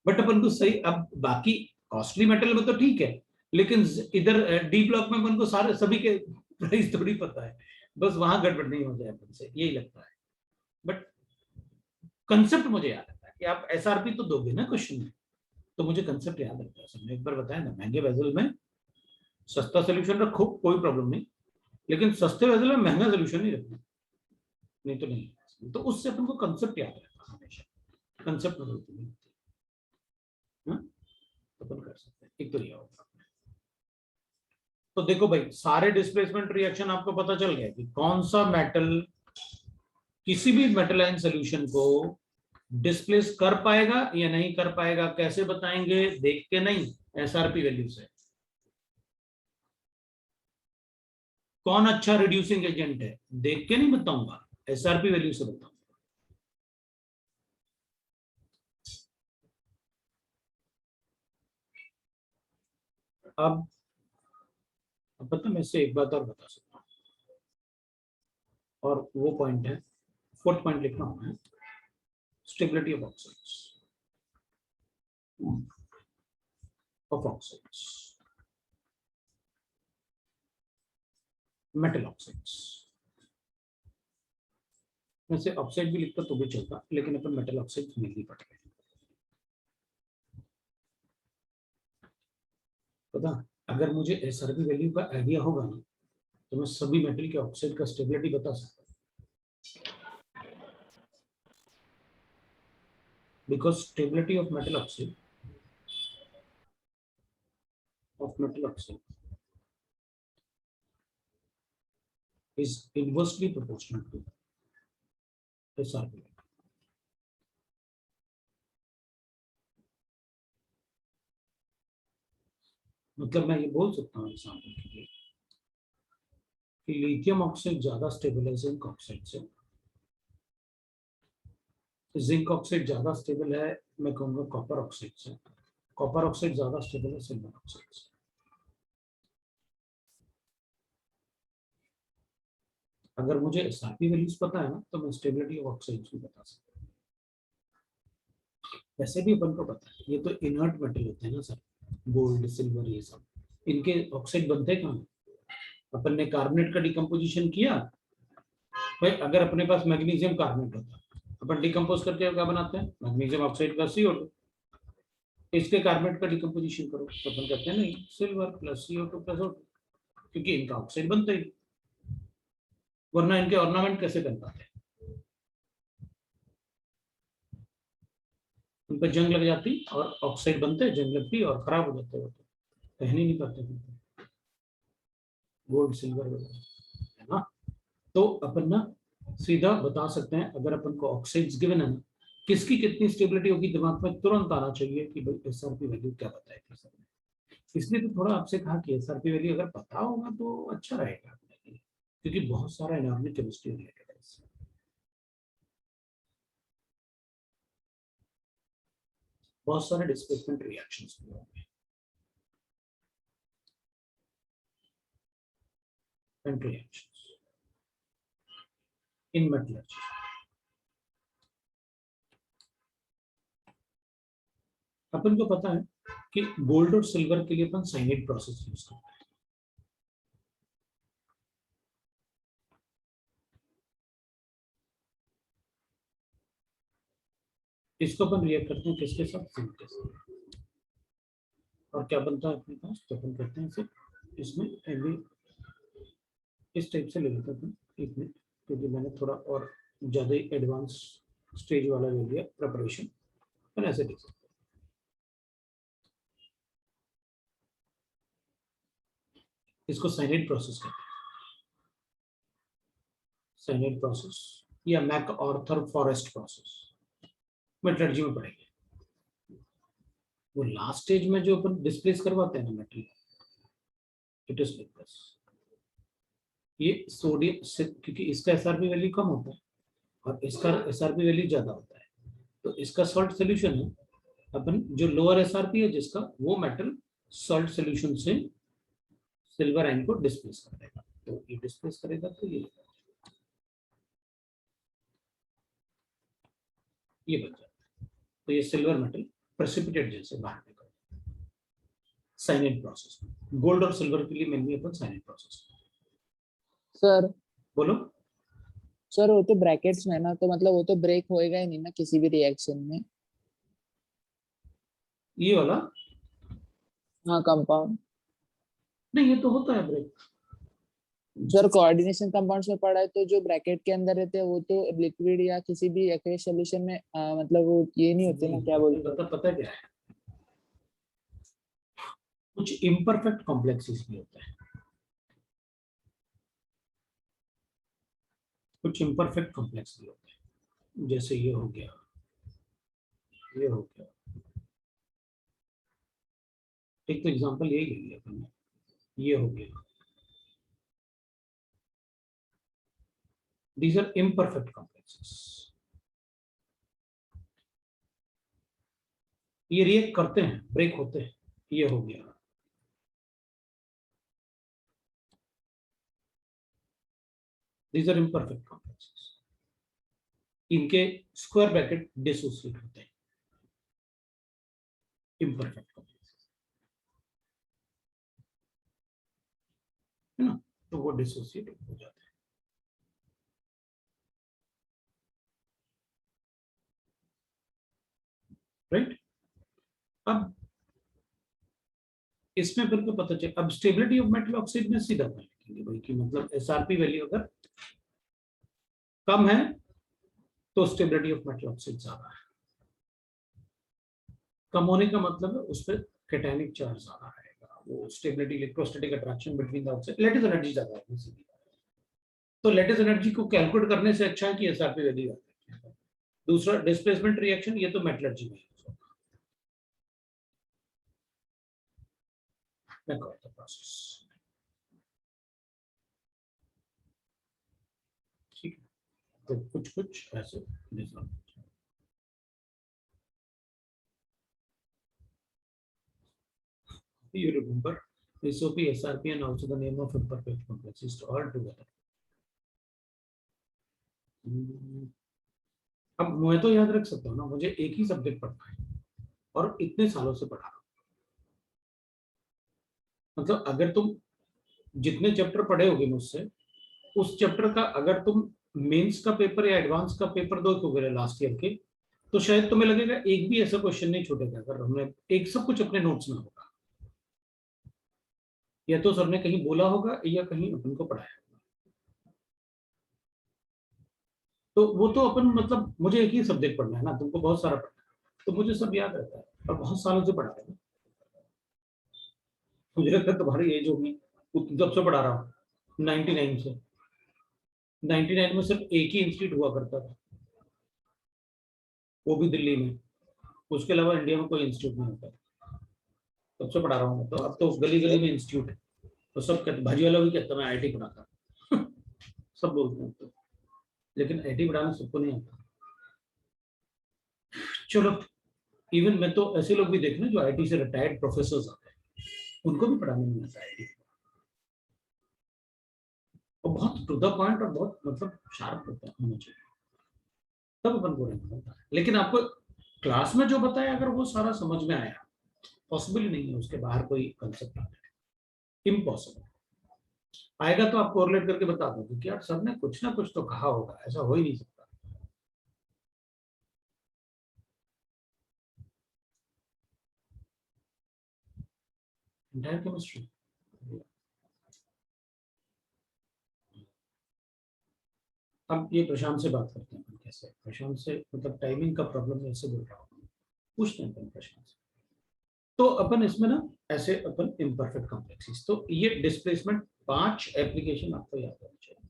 बट अपन को सही, अब बाकी कॉस्टली मेटल में तो ठीक है, लेकिन इधर डी ब्लॉक में अपन को सारे सभी के प्राइस थोड़ी पता है, बस वहां गड़बड़ नहीं हो जाए अपन से, यही लगता है, बट कंसेप्ट मुझे याद आता है, कि आप एसआरपी तो दोगे ना क्वेश्चन में, तो मुझे कंसेप्ट याद रखता है। सबने एक बार बताया ना, महंगे वेसल में सस्ता सोल्यूशन रखो, कोई प्रॉब्लम नहीं, लेकिन सस्ते वेसल में महंगा सोल्यूशन नहीं रखना, नहीं तो नहीं। तो उससे अपन को कंसेप्ट याद रखना हमेशा, कंसेप्ट में गलती नहीं होती। हाँ, तो अपन कर सकते हैं, एक तो यह होगा। तो देखो भाई, सारे डिस्प्लेसमेंट रिएक्शन आपको पता चल गया कि कौन सा मेटल किसी भी मेटल आयन सोल्यूशन को डिस्प्लेस कर पाएगा या नहीं कर पाएगा। कैसे बताएंगे? देख के नहीं, एसआरपी वैल्यू से। कौन अच्छा रिड्यूसिंग एजेंट है, देख के नहीं बताऊंगा, एसआरपी वैल्यू से बताऊंगा। अब पता, मैं से एक बात और बता सकता हूं, और वो पॉइंट है, फोर्थ पॉइंट लिखना होगा, stability of oxides, metal oxides. वैसे ऑक्साइड भी लिखता तो भी चलता, लेकिन अपन मेटल ऑक्साइड मेनली पढ़ रहे हैं। पता, अगर मुझे एसआरपी वैल्यू का आइडिया होगा ना, तो मैं सभी मेटल के ऑक्साइड का स्टेबिलिटी बता सकता हूँ, because stability of metal oxide is inversely proportional to SRP. मतलब मैं ये बोल सकता हूँ एग्जाम्पल के लिए कि लिथियम ऑक्साइड ज्यादा स्टेबल है जिंक ऑक्साइड से। जिंक ऑक्साइड ज्यादा स्टेबल है, मैं कहूँगा कॉपर ऑक्साइड से। कॉपर ऑक्साइड ज्यादा स्टेबल है सिल्वर ऑक्साइड से। अगर मुझे एसआरपी वैल्यूज पता है ना, तो मैं स्टेबिलिटी ऑफ ऑक्साइड्स भी बता सकता हूँ। वैसे भी अपन को पता है, ये तो इनर्ट मेटल होते हैं ना सर, गोल्ड सिल्वर ये सब, इनके ऑक्साइड बनते कहाँ? अपन ने कार्बोनेट का डिकम्पोजिशन किया भाई, अगर अपने पास मैग्नीशियम कार्बोनेट होता, अपन डिकम्पोज करके क्या बनाते हैं? मैग्नीशियम ऑक्साइड का CO2। इसके कार्बोनेट का डिकम्पोजिशन करो तो अपन कहते हैं नहीं, silver plus CO2 plus O2, क्योंकि इनका ऑक्साइड बनता ही, वरना इनके ऑर्नामेंट कैसे बन पाते हैं? उन पर जंग लग जाती और ऑक्साइड बनते, जंग लगती और खराब हो जाते, पहन ही नहीं पाते गोल्ड सिल्वर वगैरह, है ना। तो अपन ना सीधा बता सकते हैं, अगर अपन को ऑक्साइड्स गिवन है ना, किसकी कितनी स्टेबिलिटी होगी, दिमाग में तुरंत आना चाहिए कि भाई एसआरपी वैल्यू क्या बताएगी सर। इसलिए तो थोड़ा आपसे कहा कि एसआरपी वैल्यू अगर पता होगा तो अच्छा रहेगा अपने लिए, क्योंकि बहुत सारा इनऑर्गेनिक केमिस्ट्री रिलेटेड है इससे। बहुत सारे डिस्प्लेसमेंट रिएक्शंस भी होंगे, एंड रिएक्शंस इन मेटलर्जी। अपन को पता है कि गोल्ड और सिल्वर के लिए अपन साइनेट प्रोसेस यूज करते हैं। इसको अपन रिएक्ट करते हैं किसके साथ? जिंक के साथ। और क्या बनता है अपने पास? तो अपन करते हैं इसे, इसमें अभी इस टाइप से ले लेते हैं एक मिनट, क्योंकि मैंने थोड़ा और ज्यादा ही एडवांस स्टेज वाला ले लिया प्रिपरेशन, पर ऐसे देख सकते हैं। इसको साइनेट प्रोसेस कहते हैं, साइनेट प्रोसेस या मैकआर्थर फॉरेस्ट प्रोसेस, मेटलर्जी में पढ़ेंगे। वो लास्ट स्टेज में जो अपन डिस्प्लेस करवाते हैं ना metal, it is like this. ये सोडियम, क्योंकि इसका एसआरपी वैल्यू कम होता है और इसका एसआरपी वैल्यू ज्यादा होता है, तो इसका सॉल्ट सोल्यूशन है, अपन जो लोअर एसआरपी है जिसका, वो मेटल सॉल्ट सोल्यूशन से सिल्वर आयन को डिस्प्लेस कर देगा। तो ये डिस्प्लेस करेगा तो ये बच जाता है, तो ये सिल्वर मेटल प्रेसिपिटेट जैसे बाहर निकल। साइनेट प्रोसेस, गोल्ड और सिल्वर के लिए मेनली अपन साइनेट प्रोसेस। सर बोलो। सर वो तो ब्रैकेट्स में है ना, तो मतलब वो तो ब्रेक होएगा ही नहीं ना किसी भी रिएक्शन में। ये वाला हाँ कंपाउंड। नहीं, ये तो होता है ब्रेक। सर कोऑर्डिनेशन कंपाउंड्स में पढ़ा है तो जो ब्रैकेट के अंदर रहते हैं वो तो लिक्विड या किसी भी एक्वेस सॉल्यूशन में मतलब वो ये नहीं होते ना, क्या बोलते हैं। पता क्या है, कुछ इम्परफेक्ट कॉम्प्लेक्सेस भी होते हैं, कुछ इम्परफेक्ट कॉम्प्लेक्स भी होते हैं, जैसे ये हो गया, ये हो गया। एक तो एग्जांपल यही ले लिया अपन ने, ये हो गया। These are imperfect complexes. ये रिएक्ट करते हैं, ब्रेक होते हैं, ये हो गया। These are imperfect complexes. इनके स्क्वायर ब्रैकेट डिसोसिएट होते हैं, imperfect complexes, है ना, तो वो डिसोसिएट हो जाते हैं। राइट, अब इसमें फिर तो पता चले, अब स्टेबिलिटी ऑफ मेटल ऑक्साइड में सीधा अपन लिखेंगे भाई कि मतलब एसआरपी वैल्यू अगर कम है तो स्टेबिलिटी ऑफ मेटल ऑक्साइड ज्यादा है। कम होने का मतलब है उस पर कैटायनिक चार्ज ज्यादा रहेगा, वो stability, electrostatic attraction between the oxide, lattice energy ज्यादा है सीधी। तो लैटिस एनर्जी को कैलकुलेट करने से अच्छा है कि एसआरपी वैल्यू याद रखें। दूसरा डिस्प्लेसमेंट रिएक्शन, ये तो मेटलर्जी में प्रोसेस। ठीक है, तो कुछ कुछ ऐसे design. You remember SOP, SRP, and also the name of imperfect complexes all together. अब मैं तो याद रख सकता हूँ ना, मुझे एक ही सब्जेक्ट पढ़ना है और इतने सालों से पढ़ा रहा हूँ। मतलब अगर तुम जितने चैप्टर पढ़े होगे मुझसे, उस चैप्टर का अगर तुम मेंस का पेपर या एडवांस का पेपर दोगे लास्ट ईयर के, तो शायद तुम्हें लगेगा एक भी ऐसा क्वेश्चन नहीं छूटेगा अगर हमने एक सब कुछ अपने नोट्स में होगा, या तो सर ने कहीं बोला होगा या कहीं अपन को पढ़ाया होगा। तो वो तो अपन मतलब मुझे एक ही सब्जेक्ट पढ़ना है ना, तुमको बहुत सारा पढ़ना है, तो मुझे सब याद रहता है और बहुत सालों से पढ़ा रहा हूँ। मुझे लगता है तुम्हारी एज होगी, जब से पढ़ा रहा हूँ 99 से। 99 में सिर्फ एक ही इंस्टीट्यूट हुआ करता था, वो भी दिल्ली में, उसके अलावा इंडिया में कोई इंस्टीट्यूट नहीं होता। तब से पढ़ा रहा हूँ, तो अब तो गली गली में इंस्टीट्यूट है, तो सब कहते, भाजी वाला भी कहता मैं आईटी पढ़ाता सब बोलते हैं तो, लेकिन आईटी पढ़ाना सबको नहीं आता। चलो, इवन मैं तो ऐसे लोग भी देख रहे हैं जो आईटी से रिटायर्ड प्रोफेसर आते हैं, उनको भी पढ़ाने नहीं आता आईटी, और बहुत टू द पॉइंट और बहुत मतलब शार्प होता है, होना चाहिए, तब अपन को नहीं होता है। लेकिन आपको क्लास में जो बताया अगर वो सारा समझ में आया, पॉसिबल नहीं है उसके बाहर कोई कंसेप्ट आना, इम्पॉसिबल। आएगा तो आप कोरिलेट करके बता दोगे कि यार सर ने कुछ ना कुछ तो कहा होगा, ऐसा हो ही नहीं सकता। Entire chemistry. अब ये प्रशांत से बात करते हैं कैसे, प्रशांत से मतलब टाइमिंग का प्रॉब्लम ऐसे बोल रहा हूँ, पूछते हैं अपन प्रशांत से। तो अपन इसमें ना ऐसे अपन इम्परफेक्ट कॉम्प्लेक्सेस, तो ये डिस्प्लेसमेंट 5 एप्लीकेशन आपको याद होनी चाहिए।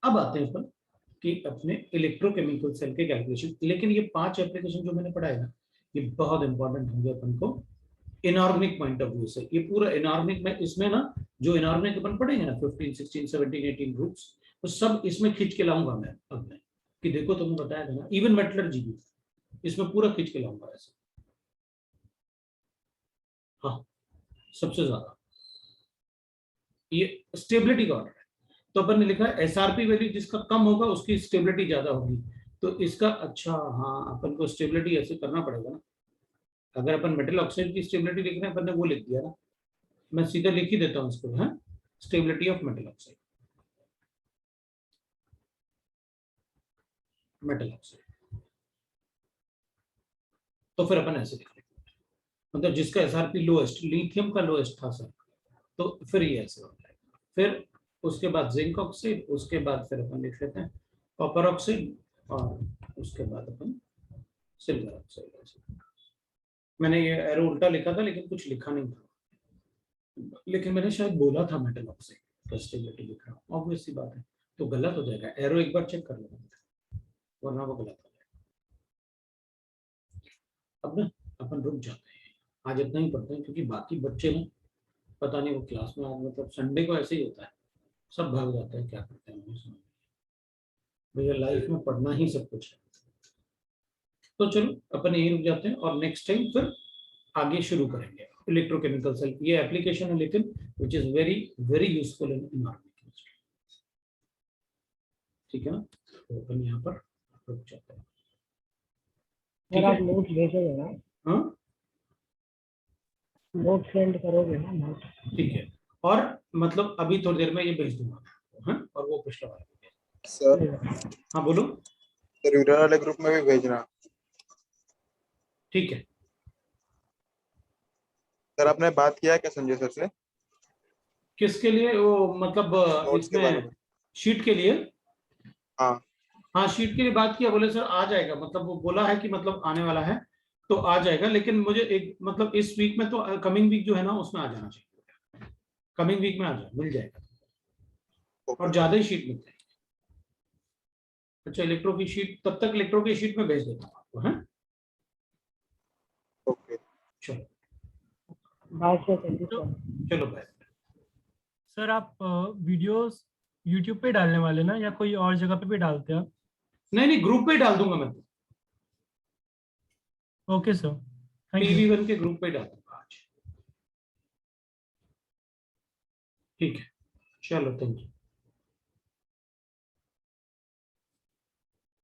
अब आते हैं अपन कि अपने इलेक्ट्रोकेमिकल सेल के कैलकुलेशन, लेकिन ये 5 एप्लीकेशन जो मैंने पढ़ाया ना, ये बहुत इंपॉर्टेंट होंगे अपन को इनऑर्गेनिक पॉइंट ऑफ व्यू से। ये पूरा इनऑर्गेनिक में, इसमें ना जो इनऑर्गेनिक अपन पढ़ेंगे ना 15, 16, 17, 18 ग्रुप्स, तो सब इसमें खींच के लाऊंगा मैं अब मैं, कि देखो तुमने बताया था ना, इवन मेटलर्जी भी इसमें पूरा खींच के लाऊंगा ऐसे। हाँ, सबसे ज्यादा ये स्टेबिलिटी का ऑर्डर है, तो अपन ने लिखा है एसआरपी वैल्यू जिसका कम होगा उसकी स्टेबिलिटी ज्यादा होगी, तो इसका अच्छा, हाँ अपन को स्टेबिलिटी ऐसे करना पड़ेगा ना। अगर अपन मेटल ऑक्साइड की स्टेबिलिटी लिख रहे हैं, अपन ने वो लिख दिया ना, मैं सीधा लिख ही देता हूँ इसको, है stability of metal oxide, metal oxide. तो फिर अपन ऐसे लिख लेंगे, मतलब जिसका एसआरपी लोएस्ट, लिथियम का लोएस्ट था सर, तो फिर ये ऐसे होता है। फिर उसके बाद जिंक ऑक्साइड, उसके बाद फिर अपन लिख लेते हैं कॉपर ऑक्साइड, और उसके बाद अपन सिल्वर ऑक्साइड। मैंने ये एरो उल्टा लिखा था लेकिन कुछ लिखा नहीं था, लेकिन मैंने शायद बोला था मेटल ऑक्साइड स्टेबिलिटी लिख रहा हूँ, ऑब्वियस सी बात है, तो गलत हो जाएगा। एरो एक बार चेक कर लेना वरना वो गलत हो जाएगा। अब ना अपन रुक जाते हैं, आज इतना ही पढ़ते हैं, क्योंकि बाकी बच्चे ना पता नहीं वो क्लास में आज मतलब संडे को ऐसे ही होता है, सब भाग जाते हैं, क्या करते हैं मुझे समझ नहीं। भैया लाइफ में पढ़ना ही सब कुछ है। तो चलो अपन यही रुक जाते हैं और नेक्स्ट टाइम फिर आगे शुरू करेंगे इलेक्ट्रोकेमिकल सेल। ये एप्लीकेशन है लेकिन which is very very useful in inorganic chemistry. ठीक है ना, तो अपन यहाँ पर रुक जाते हैं। ठीक आप है, नोट भेजोगे ना, हाँ नोट सेंड करोगे ना नोट? ठीक है, और मतलब अभी थोड़ी देर में ये भेज दूंगा, हाँ, और वो पिछला वाला भी भेज। सर हाँ बोलो। सर यूनियन वाले ग्रुप में भी भेजना। ठीक है, सर आपने बात किया है क्या संजय सर से किसके लिए वो मतलब नोट्स के बारे इसमें में? शीट के लिए? हाँ हाँ शीट के लिए बात किया, बोले सर आ जाएगा, मतलब वो बोला है कि मतलब आने वाला है तो आ जाएगा, लेकिन मुझे एक मतलब इस वीक में तो कमिंग वीक जो है ना उसमें आ जाना चाहिए, कमिंग वीक में आ जाए, मिल जाएगा ओके और ज्यादा ही शीट मिल जाएगी। अच्छा इलेक्ट्रो की शीट, तब तक इलेक्ट्रो की शीट में भेज देता हूँ आपको, है ओके। चलो बाय सर, थैंक यू तो सर। चलो बाय। सर आप वीडियोस यूट्यूब पे डालने वाले ना, या कोई और जगह पे भी डालते हैं आप? नहीं नहीं ग्रुप पे डाल दूंगा मैं, ओके सर, थैंक यू। टीवी1 के ग्रुप पे डाल दूंगा आज। ठीक है चलो थैंक यू।